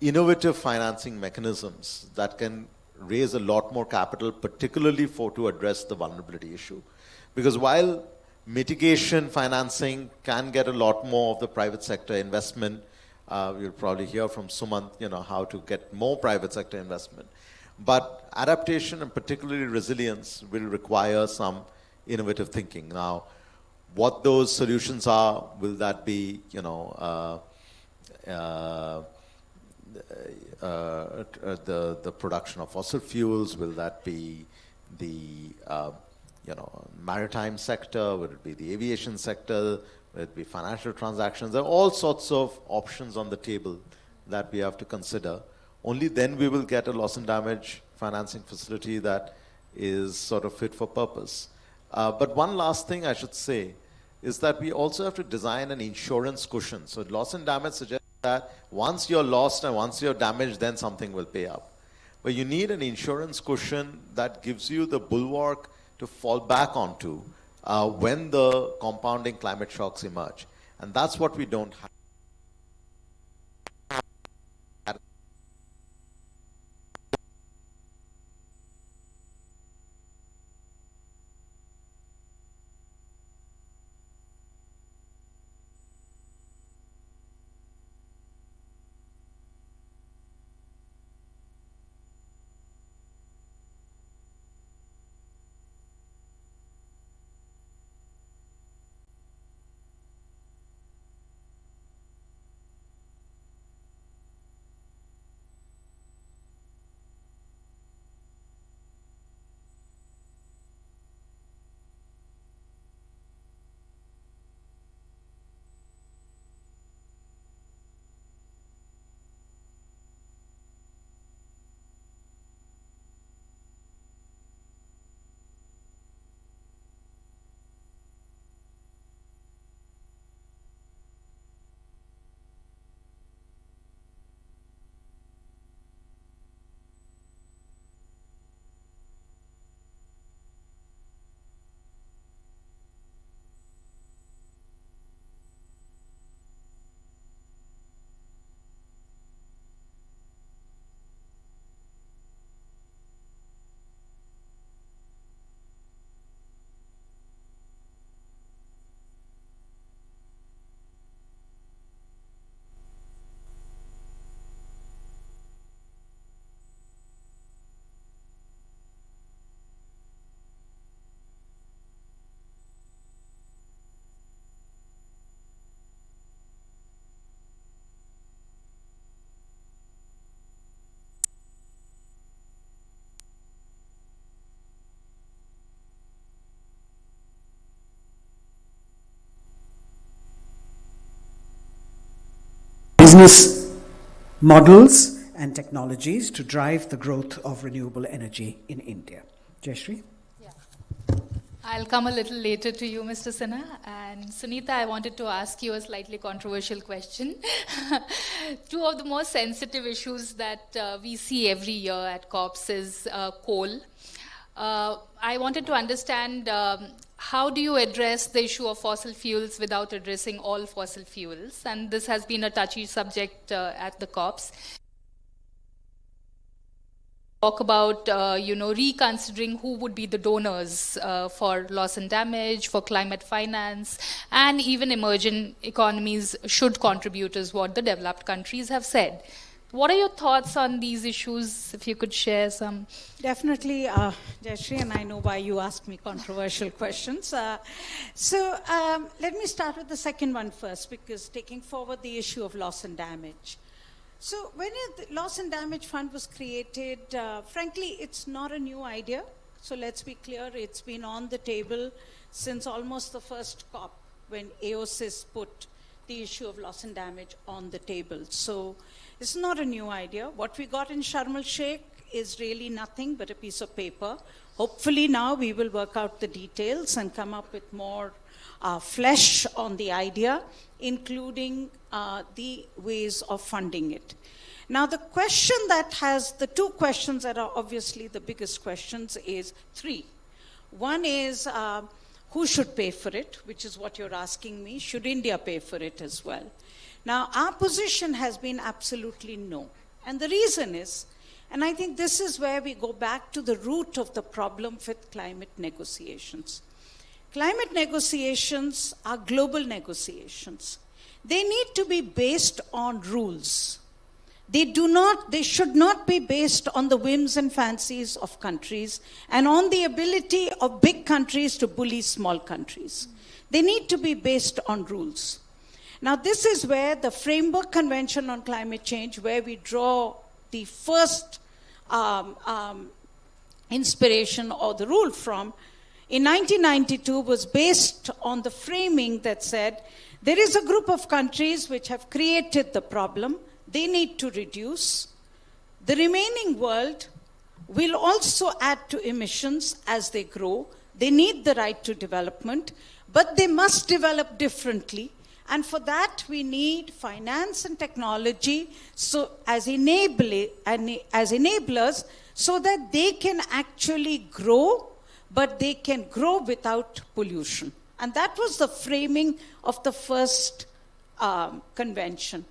innovative financing mechanisms that can raise a lot more capital, particularly to address the vulnerability issue. Because while mitigation financing can get a lot more of the private sector investment, you'll probably hear from Sumant, how to get more private sector investment. But adaptation and particularly resilience will require some innovative thinking. Now, what those solutions are, will that be, the production of fossil fuels? Will that be the maritime sector? Will it be the aviation sector? Will it be financial transactions? There are all sorts of options on the table that we have to consider. Only then we will get a loss and damage financing facility that is sort of fit for purpose. But one last thing I should say is that we also have to design an insurance cushion. So loss and damage suggests that once you're lost and once you're damaged, then something will pay up. But you need an insurance cushion that gives you the bulwark to fall back onto when the compounding climate shocks emerge. And that's what we don't have. business models and technologies to drive the growth of renewable energy in India. Jayashree? I'll come a little later to you, Mr. Sinha. And Sunita, I wanted to ask you a slightly controversial question. Two of the most sensitive issues that we see every year at COPs is coal. I wanted to understand how do you address the issue of fossil fuels without addressing all fossil fuels? And this has been a touchy subject at the COPs. Talk about, reconsidering who would be the donors for loss and damage, for climate finance, and even emerging economies should contribute is what the developed countries have said. What are your thoughts on these issues, if you could share some? Definitely, Jayashree, and I know why you ask me controversial questions. Let me start with the second one first, because taking forward the issue of loss and damage. So when the Loss and Damage Fund was created, frankly, it's not a new idea. So let's be clear, it's been on the table since almost the first COP when AOSIS put the issue of loss and damage on the table. So it's not a new idea. What we got in Sharm el-Sheikh is really nothing but a piece of paper. Hopefully now we will work out the details and come up with more flesh on the idea, including the ways of funding it. Now the question that has, the two questions that are obviously the biggest questions is three. One is who should pay for it, which is what you're asking me. Should India pay for it as well? Now our position has been absolutely no. And the reason is, and I think this is where we go back to the root of the problem with climate negotiations. Climate negotiations are global negotiations. They need to be based on rules. They should not be based on the whims and fancies of countries and on the ability of big countries to bully small countries. They need to be based on rules. Now this is where the Framework Convention on Climate Change, where we draw the first inspiration or the rule from, in 1992 was based on the framing that said, there is a group of countries which have created the problem, they need to reduce. The remaining world will also add to emissions as they grow. They need the right to development, but they must develop differently. And for that, we need finance and technology as enablers so that they can actually grow, but they can grow without pollution. And that was the framing of the first convention.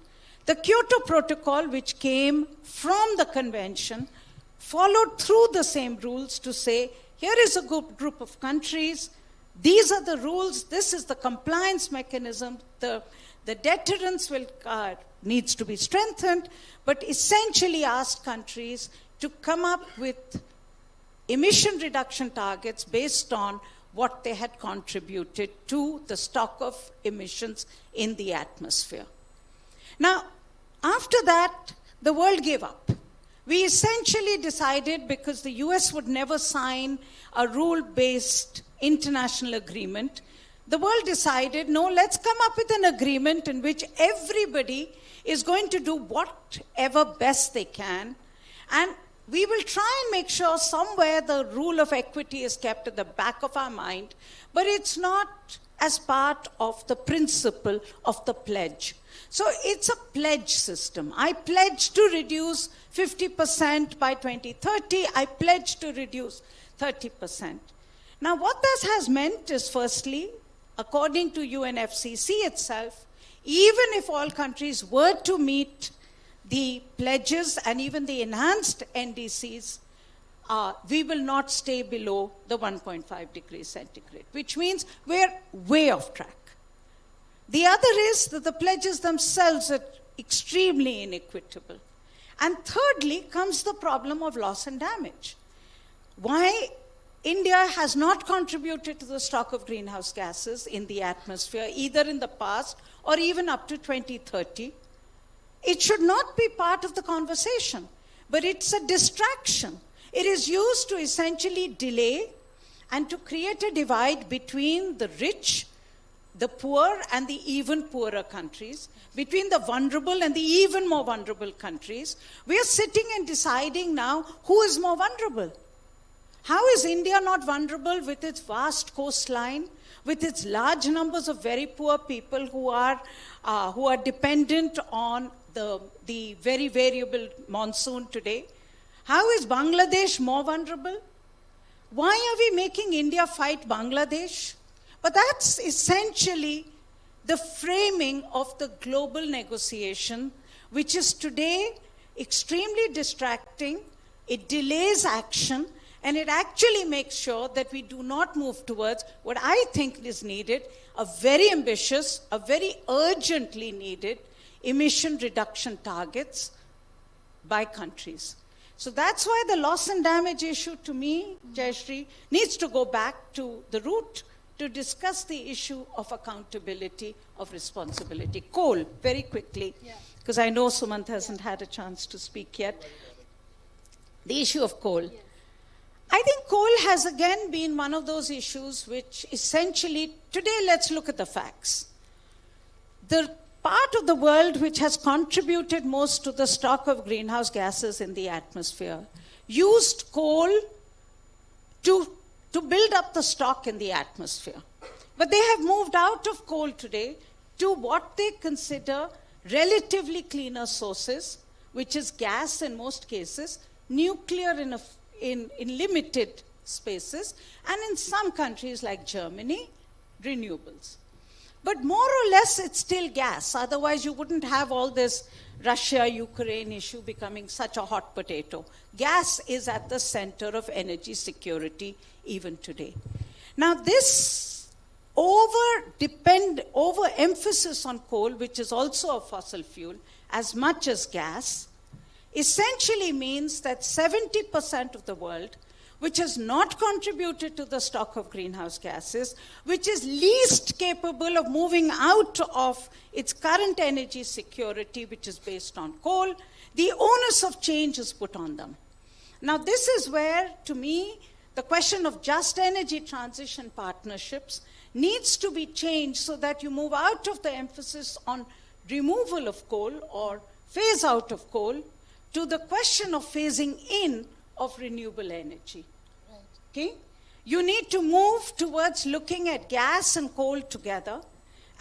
The Kyoto Protocol, which came from the convention, followed through the same rules to say, here is a group of countries, these are the rules, this is the compliance mechanism, the deterrence needs to be strengthened, but essentially asked countries to come up with emission reduction targets based on what they had contributed to the stock of emissions in the atmosphere. Now, after that, the world gave up. We essentially decided, because the US would never sign a rule-based international agreement, the world decided, no, let's come up with an agreement in which everybody is going to do whatever best they can, and we will try and make sure somewhere the rule of equity is kept at the back of our mind, but it's not as part of the principle of the pledge. So it's a pledge system. I pledge to reduce 50% by 2030. I pledge to reduce 30%. Now what this has meant is, firstly, according to UNFCCC itself, even if all countries were to meet the pledges and even the enhanced NDCs, we will not stay below the 1.5 degrees centigrade, which means we're way off track. The other is that the pledges themselves are extremely inequitable. And thirdly comes the problem of loss and damage. Why India has not contributed to the stock of greenhouse gases in the atmosphere, either in the past or even up to 2030, it should not be part of the conversation, but it's a distraction. It is used to essentially delay and to create a divide between the rich the poor and the even poorer countries, between the vulnerable and the even more vulnerable countries. We are sitting and deciding now who is more vulnerable. How is India not vulnerable with its vast coastline, with its large numbers of very poor people who are dependent on the very variable monsoon today? How is Bangladesh more vulnerable? Why are we making India fight Bangladesh? But that's essentially the framing of the global negotiation, which is today extremely distracting. It delays action, and it actually makes sure that we do not move towards what I think is needed, a very ambitious, a very urgently needed emission reduction targets by countries. So that's why the loss and damage issue, to me, Jayashree, needs to go back to the root to discuss the issue of accountability, of responsibility. Coal, very quickly, because I know Sumant hasn't had a chance to speak yet. The issue of coal. Yes. I think coal has again been one of those issues which essentially, today let's look at the facts. The part of the world which has contributed most to the stock of greenhouse gases in the atmosphere used coal to build up the stock in the atmosphere. But they have moved out of coal today to what they consider relatively cleaner sources, which is gas in most cases, nuclear in limited spaces, and in some countries like Germany, renewables. But more or less, it's still gas. Otherwise, you wouldn't have all this Russia-Ukraine issue becoming such a hot potato. Gas is at the center of energy security even today. Now, this overemphasis on coal, which is also a fossil fuel, as much as gas, essentially means that 70% of the world, which has not contributed to the stock of greenhouse gases, which is least capable of moving out of its current energy security, which is based on coal, the onus of change is put on them. Now, this is where, to me, the question of just energy transition partnerships needs to be changed so that you move out of the emphasis on removal of coal or phase out of coal to the question of phasing in of renewable energy. Right. Okay? You need to move towards looking at gas and coal together,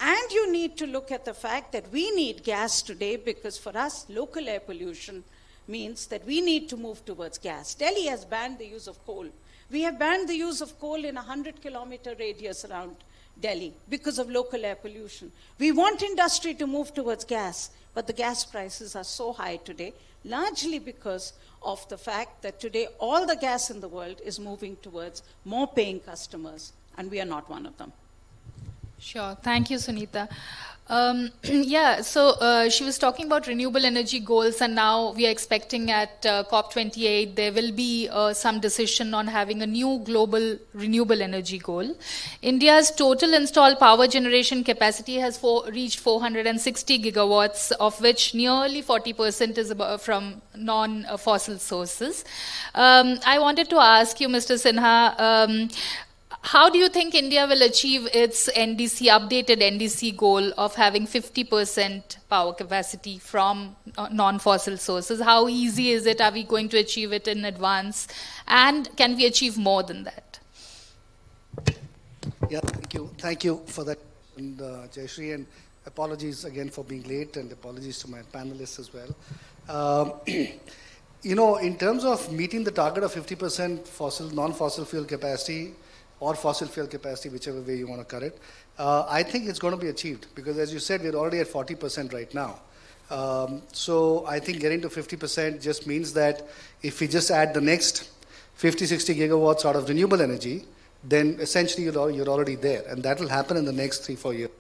and you need to look at the fact that we need gas today because for us, local air pollution means that we need to move towards gas. Delhi has banned the use of coal. We have banned the use of coal in a 100-kilometer radius around Delhi because of local air pollution. We want industry to move towards gas, but the gas prices are so high today, largely because of the fact that today all the gas in the world is moving towards more paying customers, and we are not one of them. Sure. Thank you, Sunita. She was talking about renewable energy goals, and now we are expecting at COP28 there will be some decision on having a new global renewable energy goal. India's total installed power generation capacity has reached 460 gigawatts, of which nearly 40% is from non-fossil sources. I wanted to ask you, Mr. Sinha, how do you think India will achieve its updated NDC goal of having 50% power capacity from non-fossil sources? How easy is it? Are we going to achieve it in advance? And can we achieve more than that? Yeah, thank you. Thank you for that, Jayashree, and apologies again for being late, and apologies to my panelists as well. In terms of meeting the target of 50% non-fossil fuel capacity, or fossil fuel capacity, whichever way you want to cut it, I think it's going to be achieved because, as you said, we're already at 40% right now. So I think getting to 50% just means that if we just add the next 50, 60 gigawatts out of renewable energy, then essentially you're already there, and that will happen in the next 3-4 years.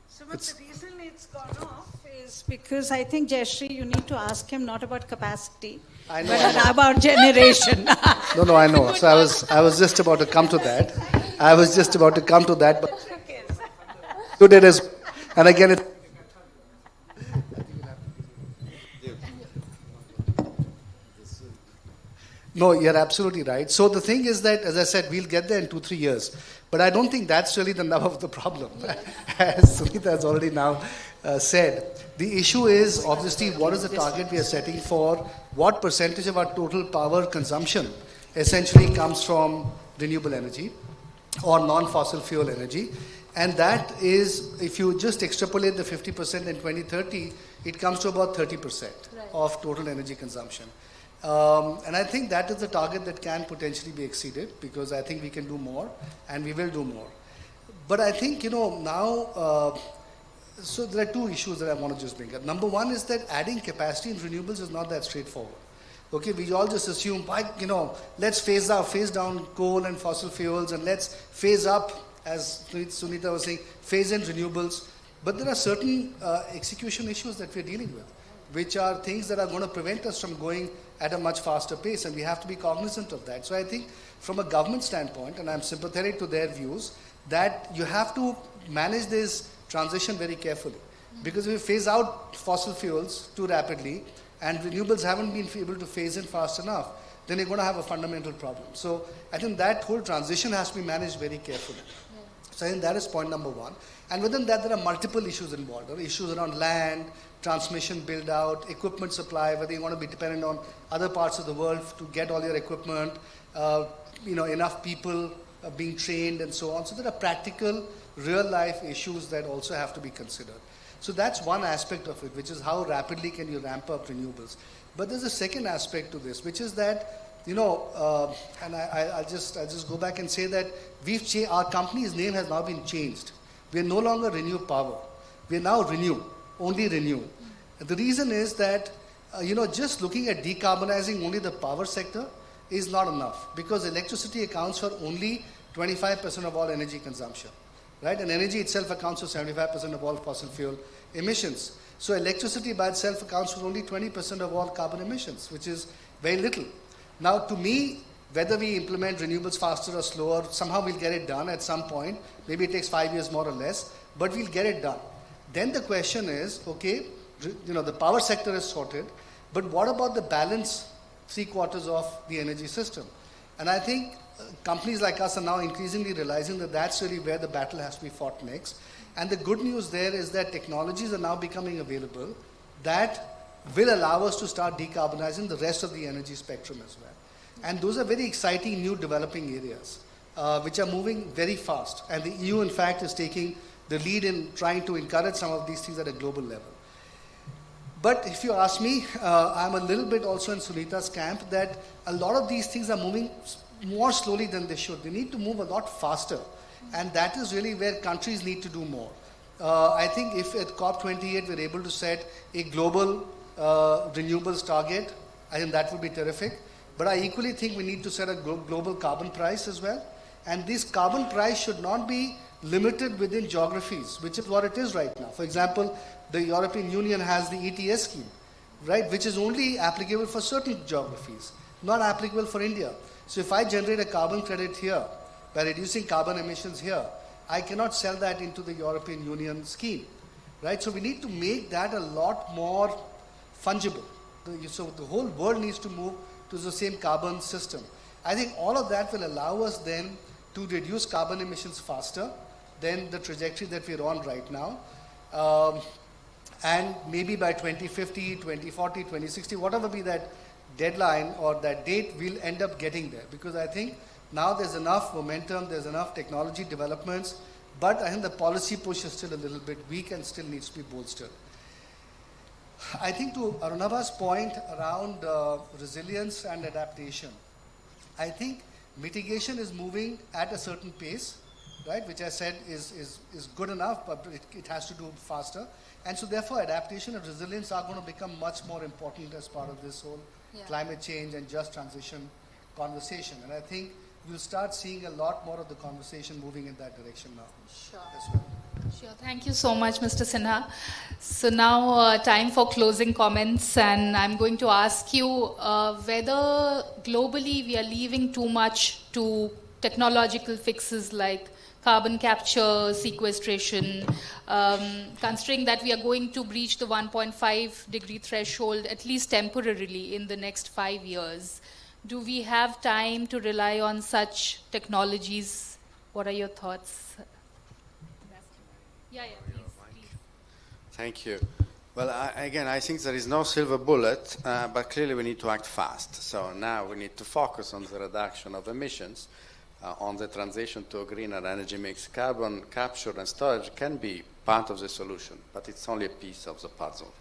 So the reason it's gone off is because I think, Jayashree, you need to ask him not about capacity, I know, but about generation. No, I know. So I was just about to come to that. But you did as, and again, No, you're absolutely right. So the thing is that, as I said, we'll get there in 2-3 years. But I don't think that's really the nub of the problem. As Sunita has already now said, the issue is obviously what is the target we are setting for, what percentage of our total power consumption essentially comes from renewable energy or non-fossil fuel energy. And that is, if you just extrapolate the 50% in 2030, it comes to about 30% of total energy consumption. And I think that is the target that can potentially be exceeded, because I think we can do more and we will do more. But I think, now, so there are two issues that I want to just bring up. Number one is that adding capacity in renewables is not that straightforward. Okay, we all just assume, let's phase down coal and fossil fuels, and let's phase up, as Sunita was saying, phase in renewables. But there are certain execution issues that we're dealing with, which are things that are going to prevent us from going at a much faster pace, and we have to be cognizant of that. So I think from a government standpoint, and I'm sympathetic to their views, that you have to manage this transition very carefully. Because if we phase out fossil fuels too rapidly, and renewables haven't been able to phase in fast enough, then you're going to have a fundamental problem. So I think that whole transition has to be managed very carefully. So I think that is point number one. And within that, there are multiple issues involved. There are issues around land, transmission build-out, equipment supply, whether you want to be dependent on other parts of the world to get all your equipment, enough people being trained and so on. So there are practical, real-life issues that also have to be considered. So that's one aspect of it, which is how rapidly can you ramp up renewables. But there's a second aspect to this, which is that, and I'll just go back and say that our company's name has now been changed. We are no longer Renew Power. We are now Renew, only Renew. And the reason is that, just looking at decarbonizing only the power sector is not enough, because electricity accounts for only 25% of all energy consumption. Right? And energy itself accounts for 75% of all fossil fuel emissions. So electricity by itself accounts for only 20% of all carbon emissions, which is very little. Now, to me, whether we implement renewables faster or slower, somehow we'll get it done at some point. Maybe it takes 5 years more or less, but we'll get it done. Then the question is, okay, the power sector is sorted, but what about the balance 3/4 of the energy system? And I think companies like us are now increasingly realizing that that's really where the battle has to be fought next. And the good news there is that technologies are now becoming available that will allow us to start decarbonizing the rest of the energy spectrum as well. And those are very exciting new developing areas, which are moving very fast. And the EU, in fact, is taking the lead in trying to encourage some of these things at a global level. But if you ask me, I'm a little bit also in Sunita's camp that a lot of these things are moving more slowly than they should. They need to move a lot faster. And that is really where countries need to do more. I think if at COP28 we're able to set a global renewables target, I think that would be terrific. But I equally think we need to set a global carbon price as well. And this carbon price should not be limited within geographies, which is what it is right now. For example, the European Union has the ETS scheme, right, which is only applicable for certain geographies, not applicable for India. So if I generate a carbon credit here, by reducing carbon emissions here, I cannot sell that into the European Union scheme, right? So we need to make that a lot more fungible. So the whole world needs to move to the same carbon system. I think all of that will allow us then to reduce carbon emissions faster than the trajectory that we're on right now. And maybe by 2050, 2040, 2060, whatever be that deadline or that date, we'll end up getting there, because I think now there's enough momentum, there's enough technology developments, but I think the policy push is still a little bit weak and still needs to be bolstered. I think to Arunabha's point around resilience and adaptation, I think mitigation is moving at a certain pace, right, which I said is good enough, but it has to do faster. And so therefore adaptation and resilience are going to become much more important as part of this whole climate change and just transition conversation. And I think we'll start seeing a lot more of the conversation moving in that direction now. Sure. As well. Sure. Thank you so much, Mr. Sinha. So now time for closing comments, and I'm going to ask you whether globally we are leaving too much to technological fixes like carbon capture, sequestration, considering that we are going to breach the 1.5 degree threshold at least temporarily in the next 5 years. Do we have time to rely on such technologies? What are your thoughts? Yeah, please. Thank you. Well, again, I think there is no silver bullet, but clearly we need to act fast. So now we need to focus on the reduction of emissions, on the transition to a greener energy mix. Carbon capture and storage can be part of the solution, but it's only a piece of the puzzle.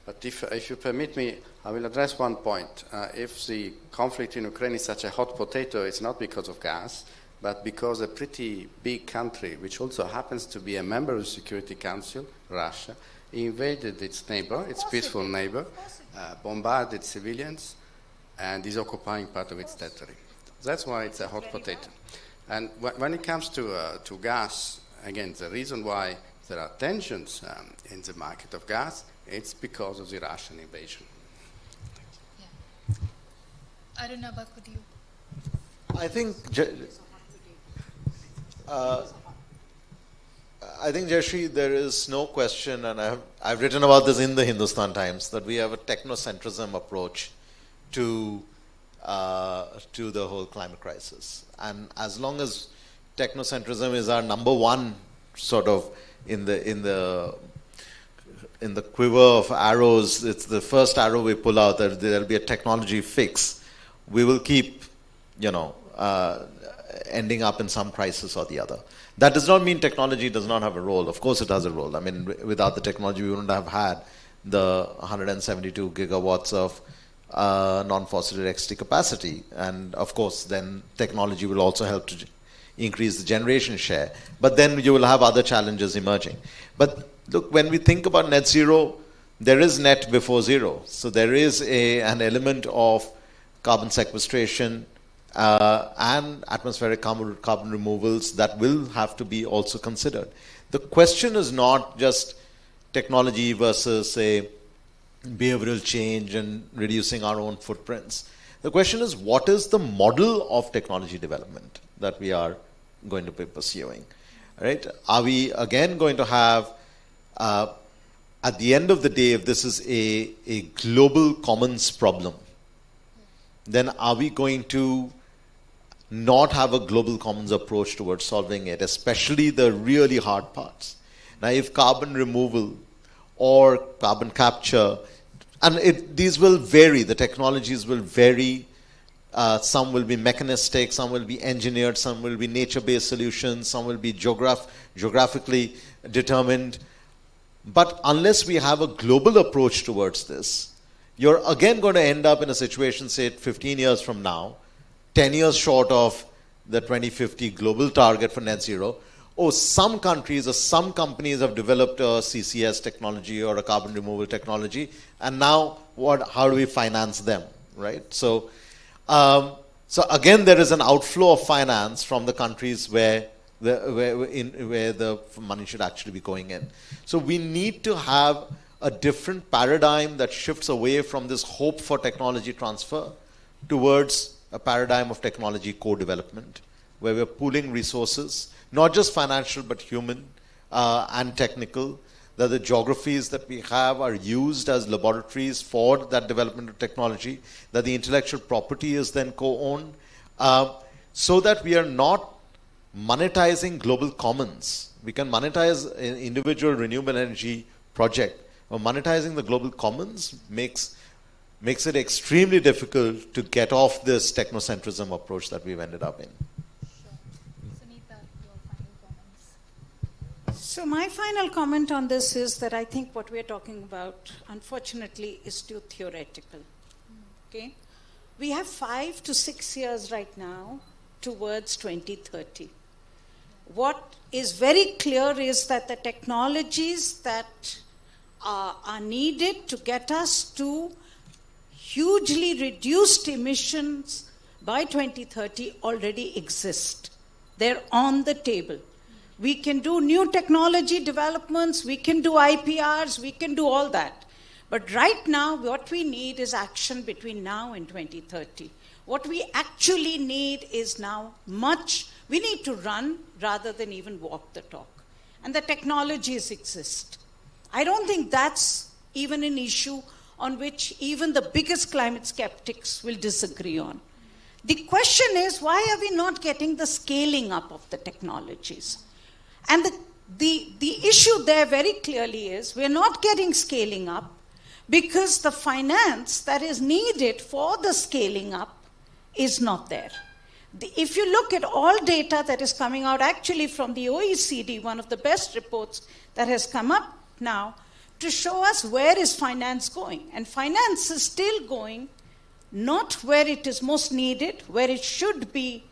But if you permit me, I will address one point. If the conflict in Ukraine is such a hot potato, it's not because of gas, but because a pretty big country, which also happens to be a member of the Security Council, Russia, invaded its neighbor, its peaceful neighbor, bombarded civilians, and is occupying part of its territory. That's why it's a hot potato. And when it comes to gas, again, the reason why there are tensions in the market of gas, it's because of the Russian invasion. Yeah. I don't know, but could you? I think, Jayashree, there is no question, and I've written about this in the Hindustan Times, that we have a technocentrism approach to the whole climate crisis. And as long as technocentrism is our number one sort of in the quiver of arrows, it's the first arrow we pull out, that there'll be a technology fix, we will keep, ending up in some crisis or the other. That does not mean technology does not have a role. Of course it has a role. I mean, without the technology, we wouldn't have had the 172 gigawatts of non-fossil electricity capacity. And of course, then technology will also help to increase the generation share. But then you will have other challenges emerging. But look, when we think about net zero, there is net before zero. So there is an element of carbon sequestration and atmospheric carbon removals that will have to be also considered. The question is not just technology versus, say, behavioral change and reducing our own footprints. The question is, what is the model of technology development that we are going to be pursuing? Right? Are we again going to have, at the end of the day, if this is a global commons problem, then are we going to not have a global commons approach towards solving it, especially the really hard parts? Now, if carbon removal or carbon capture, and these will vary, the technologies will vary. Some will be mechanistic, some will be engineered, some will be nature-based solutions, some will be geographically determined. But unless we have a global approach towards this, you're again going to end up in a situation, say, 15 years from now, 10 years short of the 2050 global target for net zero. Oh, some countries or some companies have developed a CCS technology or a carbon removal technology, and now how do we finance them, right? So again, there is an outflow of finance from the countries where the money should actually be going in. So we need to have a different paradigm that shifts away from this hope for technology transfer towards a paradigm of technology co-development, where we're pooling resources, not just financial but human and technical, that the geographies that we have are used as laboratories for that development of technology, that the intellectual property is then co-owned, so that we are not monetizing global commons. We can monetize an individual renewable energy project, but monetizing the global commons makes it extremely difficult to get off this technocentrism approach that we've ended up in. So my final comment on this is that I think what we're talking about, unfortunately, is too theoretical. Okay? We have 5 to 6 years right now towards 2030. What is very clear is that the technologies that are needed to get us to hugely reduced emissions by 2030 already exist. They're on the table. We can do new technology developments, we can do IPRs, we can do all that. But right now, what we need is action between now and 2030. What we actually need is now we need to run rather than even walk the talk. And the technologies exist. I don't think that's even an issue on which even the biggest climate skeptics will disagree on. The question is, why are we not getting the scaling up of the technologies? And the issue there very clearly is, we're not getting scaling up because the finance that is needed for the scaling up is not there. If you look at all data that is coming out actually from the OECD, one of the best reports that has come up now to show us where is finance going. And finance is still going not where it is most needed, where it should be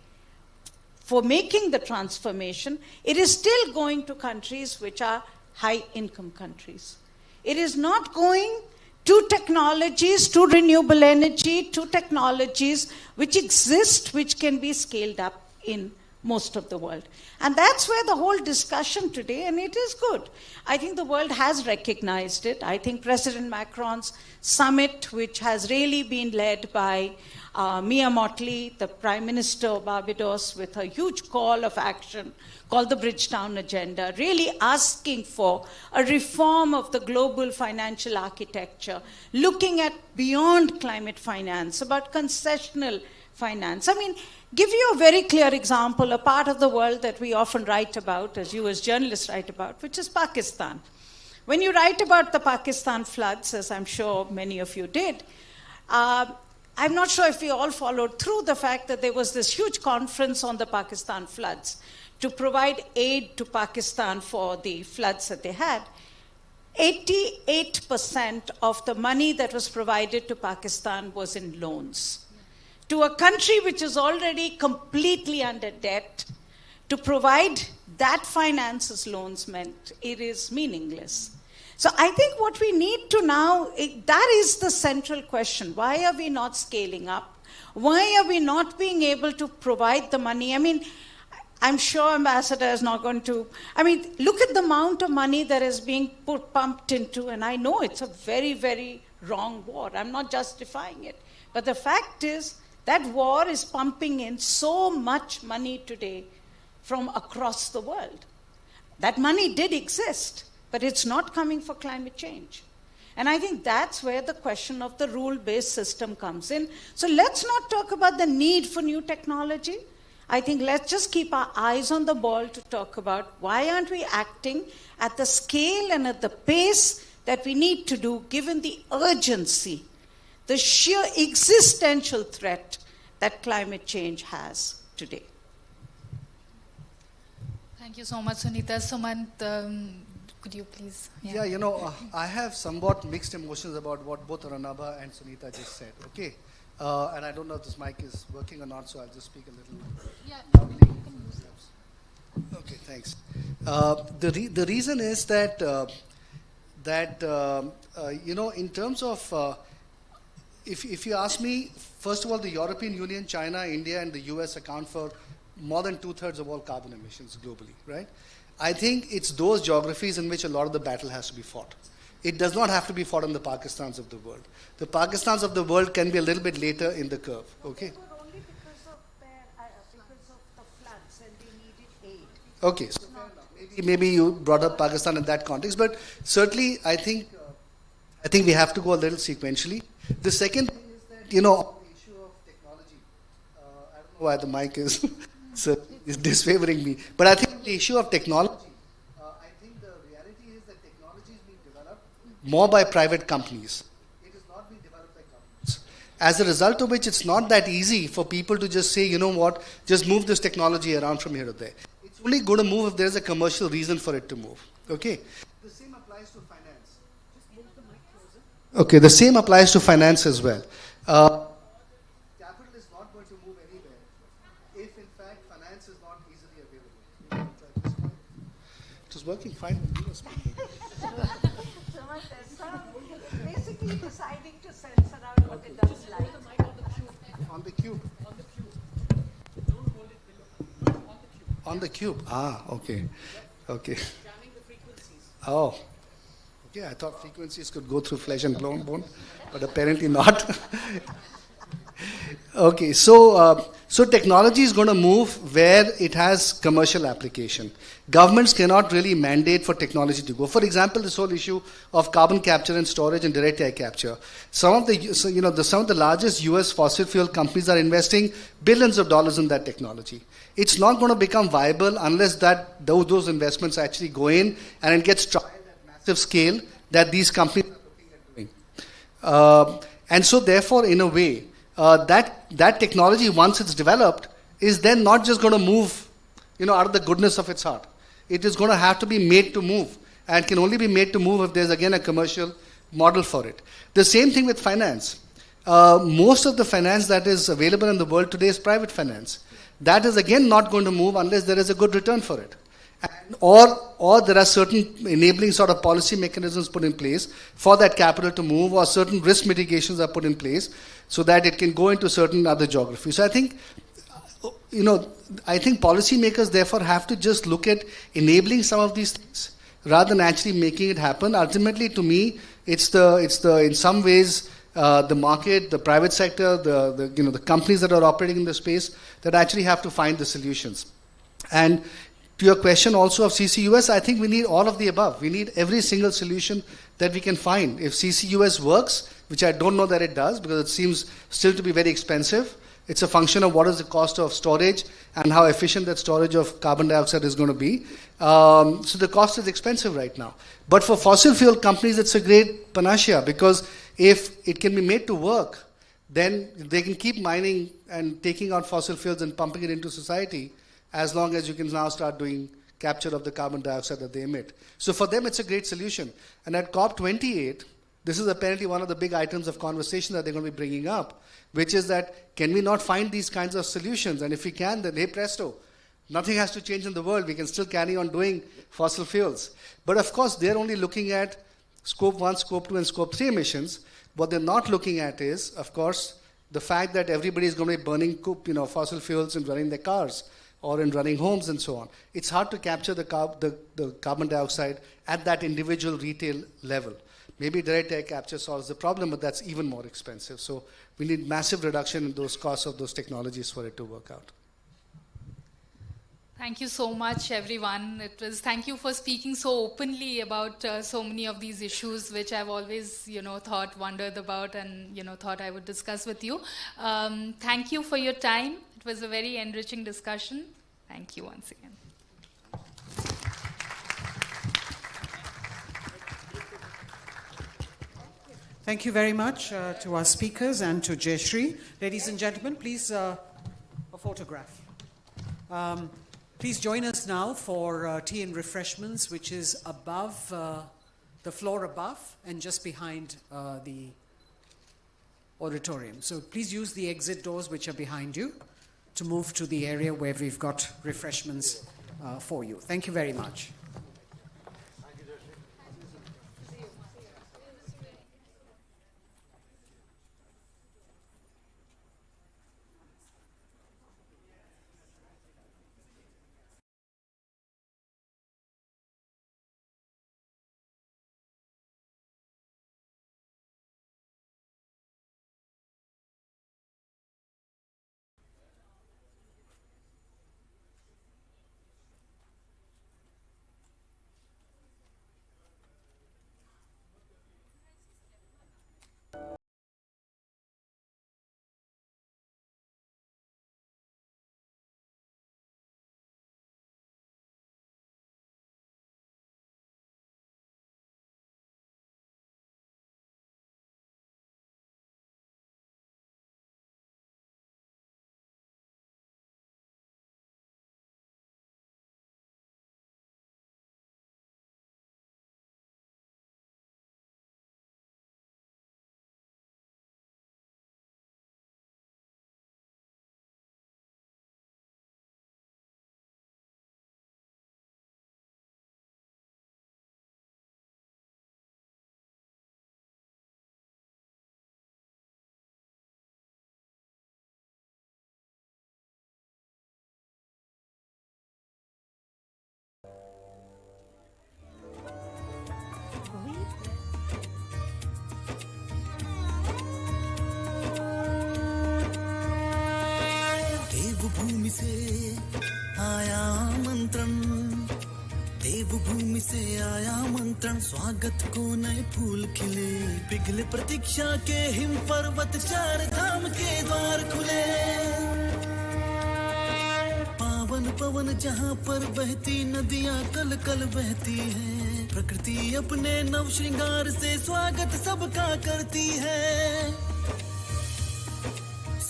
for making the transformation. It is still going to countries which are high-income countries. It is not going to technologies, to renewable energy, to technologies which exist, which can be scaled up in most of the world. And that's where the whole discussion today, and it is good. I think the world has recognized it. I think President Macron's summit, which has really been led by Mia Mottley, the Prime Minister of Barbados, with a huge call of action called the Bridgetown Agenda, really asking for a reform of the global financial architecture, looking at beyond climate finance, about concessional finance. I mean, give you a very clear example, a part of the world that we often write about, as you as journalists write about, which is Pakistan. When you write about the Pakistan floods, as I'm sure many of you did, I'm not sure if we all followed through the fact that there was this huge conference on the Pakistan floods to provide aid to Pakistan for the floods that they had. 88% of the money that was provided to Pakistan was in loans. To a country which is already completely under debt, to provide that finance as loans meant it is meaningless. So I think what we need to now, that is the central question. Why are we not scaling up? Why are we not being able to provide the money? I mean, I'm sure Ambassador is not going to, look at the amount of money that is being pumped into, and I know it's a very, very wrong war. I'm not justifying it. But the fact is that war is pumping in so much money today from across the world. That money did exist, but it's not coming for climate change. And I think that's where the question of the rule-based system comes in. So let's not talk about the need for new technology. I think let's just keep our eyes on the ball to talk about why aren't we acting at the scale and at the pace that we need to do, given the urgency, the sheer existential threat that climate change has today. Thank you so much, Sunita. Sumant, could you please? Yeah, I have somewhat mixed emotions about what both Arunabha and Sunita just said, okay? And I don't know if this mic is working or not, so I'll just speak a little loudly. Okay, thanks. The reason is that, in terms of, if you ask me, first of all, the European Union, China, India, and the US account for more than 2/3 of all carbon emissions globally, right? I think it's those geographies in which a lot of the battle has to be fought. It does not have to be fought in the Pakistans of the world. The Pakistans of the world can be a little bit later in the curve, okay? But only because of the floods and they needed aid. Okay, so maybe you brought up Pakistan in that context, but certainly I think we have to go a little sequentially. The second thing is that, the issue of technology, I don't know why the mic is disfavoring me, but I think the issue of technology, I think the reality is that technology is being developed more by private companies. It is not being developed by governments. As a result of which, it's not that easy for people to just say, you know what, just move this technology around from here to there. It's only going to move if there's a commercial reason for it to move. Okay? The same applies to finance. Just move the mic closer. Okay, the same applies to finance as well. Capital is not going to move anywhere if, in fact, finance is not easily available. It was working fine when you were speaking. Basically deciding to censor out what it does like. On the cube. On the cube. Ah, okay. Okay. Oh. Okay, I thought frequencies could go through flesh and bone, but apparently not. Okay, so So technology is going to move where it has commercial application. Governments cannot really mandate for technology to go. For example, this whole issue of carbon capture and storage and direct air capture. Some of the largest US fossil fuel companies are investing billions of dollars in that technology. It's not going to become viable unless those investments actually go in and it gets tried at massive scale that these companies are looking at doing. And so therefore, in a way, that technology, once it's developed, is then not just going to move, out of the goodness of its heart. It is going to have to be made to move, and can only be made to move if there's again a commercial model for it. The same thing with finance. Most of the finance that is available in the world today is private finance. That is again not going to move unless there is a good return for it. Or there are certain enabling sort of policy mechanisms put in place for that capital to move, or certain risk mitigations are put in place so that it can go into certain other geographies. So I think, policymakers therefore have to just look at enabling some of these things rather than actually making it happen. Ultimately, to me, it's in some ways the market, the private sector, the companies that are operating in the space that actually have to find the solutions. And to your question also of CCUS, I think we need all of the above. We need every single solution that we can find. If CCUS works, which I don't know that it does because it seems still to be very expensive, it's a function of what is the cost of storage and how efficient that storage of carbon dioxide is going to be. So the cost is expensive right now. But for fossil fuel companies, it's a great panacea because if it can be made to work, then they can keep mining and taking out fossil fuels and pumping it into society, as long as you can now start doing capture of the carbon dioxide that they emit. So for them, it's a great solution. And at COP28, this is apparently one of the big items of conversation that they're going to be bringing up, which is that can we not find these kinds of solutions? And if we can, then hey presto, nothing has to change in the world. We can still carry on doing fossil fuels. But of course, they're only looking at Scope 1, Scope 2, and Scope 3 emissions. What they're not looking at is, of course, the fact that everybody is going to be burning fossil fuels and running their cars, or in running homes and so on. It's hard to capture the carbon dioxide at that individual retail level. Maybe direct air capture solves the problem, but that's even more expensive. So we need massive reduction in those costs of those technologies for it to work out. Thank you so much, everyone. Thank you for speaking so openly about so many of these issues, which I've always, wondered about, and thought I would discuss with you. Thank you for your time. It was a very enriching discussion. Thank you once again. Thank you very much to our speakers and to Jayashree. Ladies and gentlemen, please, a photograph. Please join us now for tea and refreshments, which is above, the floor above and just behind the auditorium. So please use the exit doors which are behind you to move to the area where we've got refreshments for you. Thank you very much. आमंत्रण स्वागत को नए फूल खिले पिघले प्रतीक्षा के him पर्वत चार धाम के द्वार खुले पावन पवन जहाँ पर बहती नदियाँ कल कल बहती है प्रकृति अपने नव श्रृंगार से स्वागत सबका करती है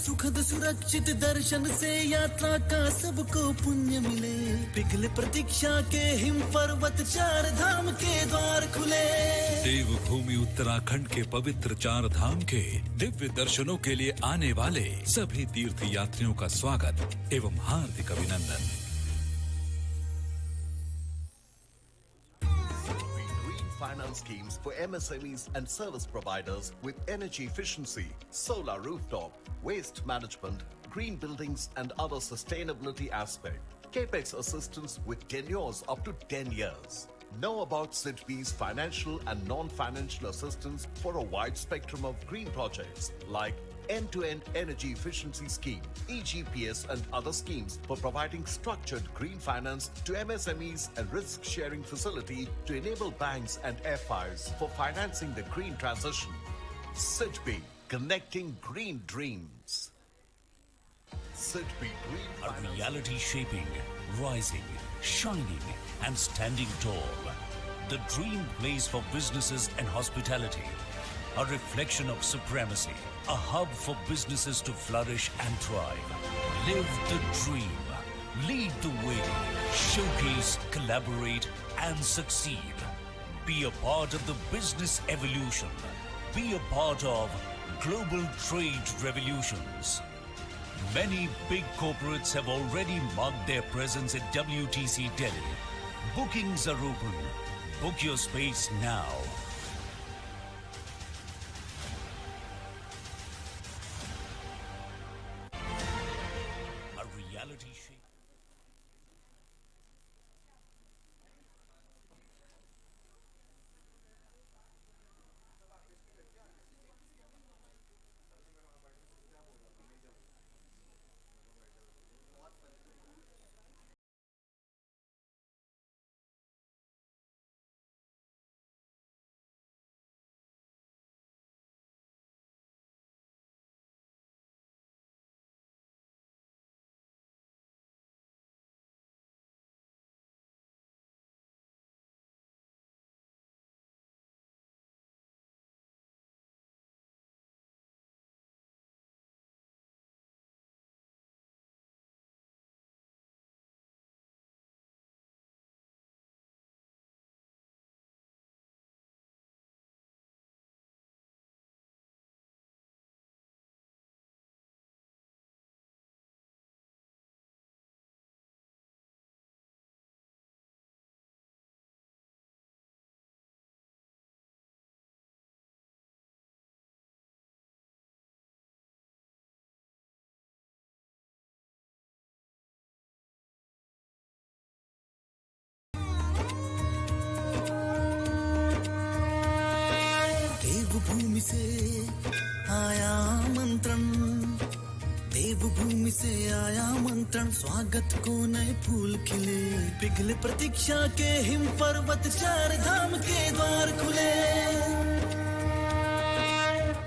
सुखद सुरक्षित दर्शन से यात्रा का सबको पुण्य मिले पिघले प्रतीक्षा के हिम पर्वत चार धाम के द्वार खुले देवभूमि उत्तराखंड के पवित्र चार धाम के दिव्य दर्शनों के लिए आने वाले सभी तीर्थ यात्रियों का स्वागत एवं हार्दिक अभिनंदन Finance schemes for MSMEs and service providers with energy efficiency, solar rooftop, waste management, green buildings and other sustainability aspects. Capex assistance with tenures up to 10 years. Know about SIDB's financial and non-financial assistance for a wide spectrum of green projects like end-to-end energy efficiency scheme, EGPS and other schemes for providing structured green finance to MSMEs and risk-sharing facility to enable banks and FIs for financing the green transition. SIDB, connecting green dreams. SIDB Green A reality shaping, rising, shining and standing tall. The dream place for businesses and hospitality. A reflection of supremacy. A hub for businesses to flourish and thrive. Live the dream. Lead the way. Showcase, collaborate and succeed. Be a part of the business evolution. Be a part of global trade revolutions. Many big corporates have already marked their presence at WTC Delhi. Bookings are open. Book your space now. देवभूमि से आया आमंत्रण देवभूमि से आया आमंत्रण स्वागत को नए फूल खिले पिघले प्रतीक्षा के हिम पर्वत चार धाम के द्वार खुले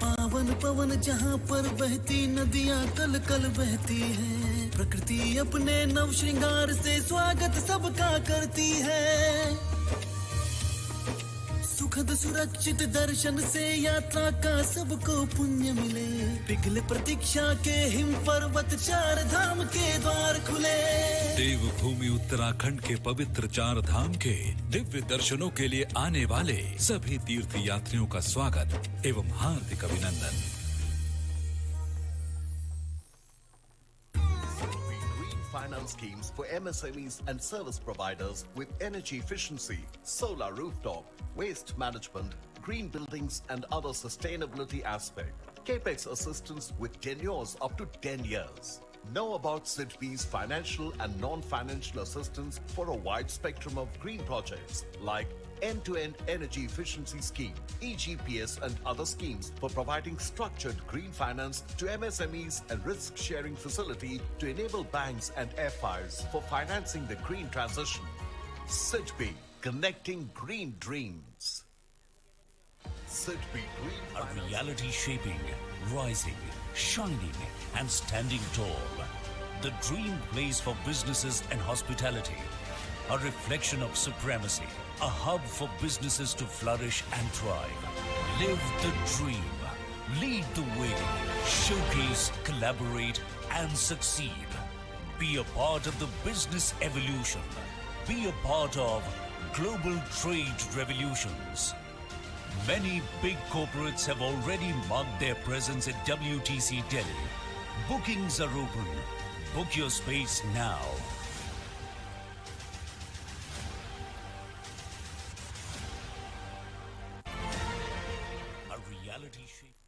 पावन पवन जहाँ पर बहती नदियाँ कल कल बहती है प्रकृति अपने नव श्रृंगार से स्वागत सबका करती है सुखद सुरक्षित दर्शन से यात्रा का सबको पुण्य मिले पिघले प्रतीक्षा के हिम पर्वत चार धाम के द्वार खुले देवभूमि उत्तराखंड के पवित्र चार धाम के दिव्य दर्शनों के लिए आने वाले सभी तीर्थ यात्रियों का स्वागत एवं हार्दिक अभिनंदन Finance schemes for MSMEs and service providers with energy efficiency, solar rooftop, waste management, green buildings and other sustainability aspects. Capex assistance with tenures up to 10 years. Know about SIDB's financial and non-financial assistance for a wide spectrum of green projects like end-to-end energy efficiency scheme, EGPS and other schemes for providing structured green finance to MSMEs and risk-sharing facility to enable banks and FIs for financing the green transition. SIDB, connecting green dreams. City Green A Finance. reality shaping, rising, shining, and standing tall. The dream place for businesses and hospitality. A reflection of supremacy. A hub for businesses to flourish and thrive. Live the dream. Lead the way. Showcase, collaborate, and succeed. Be a part of the business evolution. Be a part of global trade revolutions. Many big corporates have already marked their presence at WTC Delhi. Bookings are open. Book your space now. A reality shape.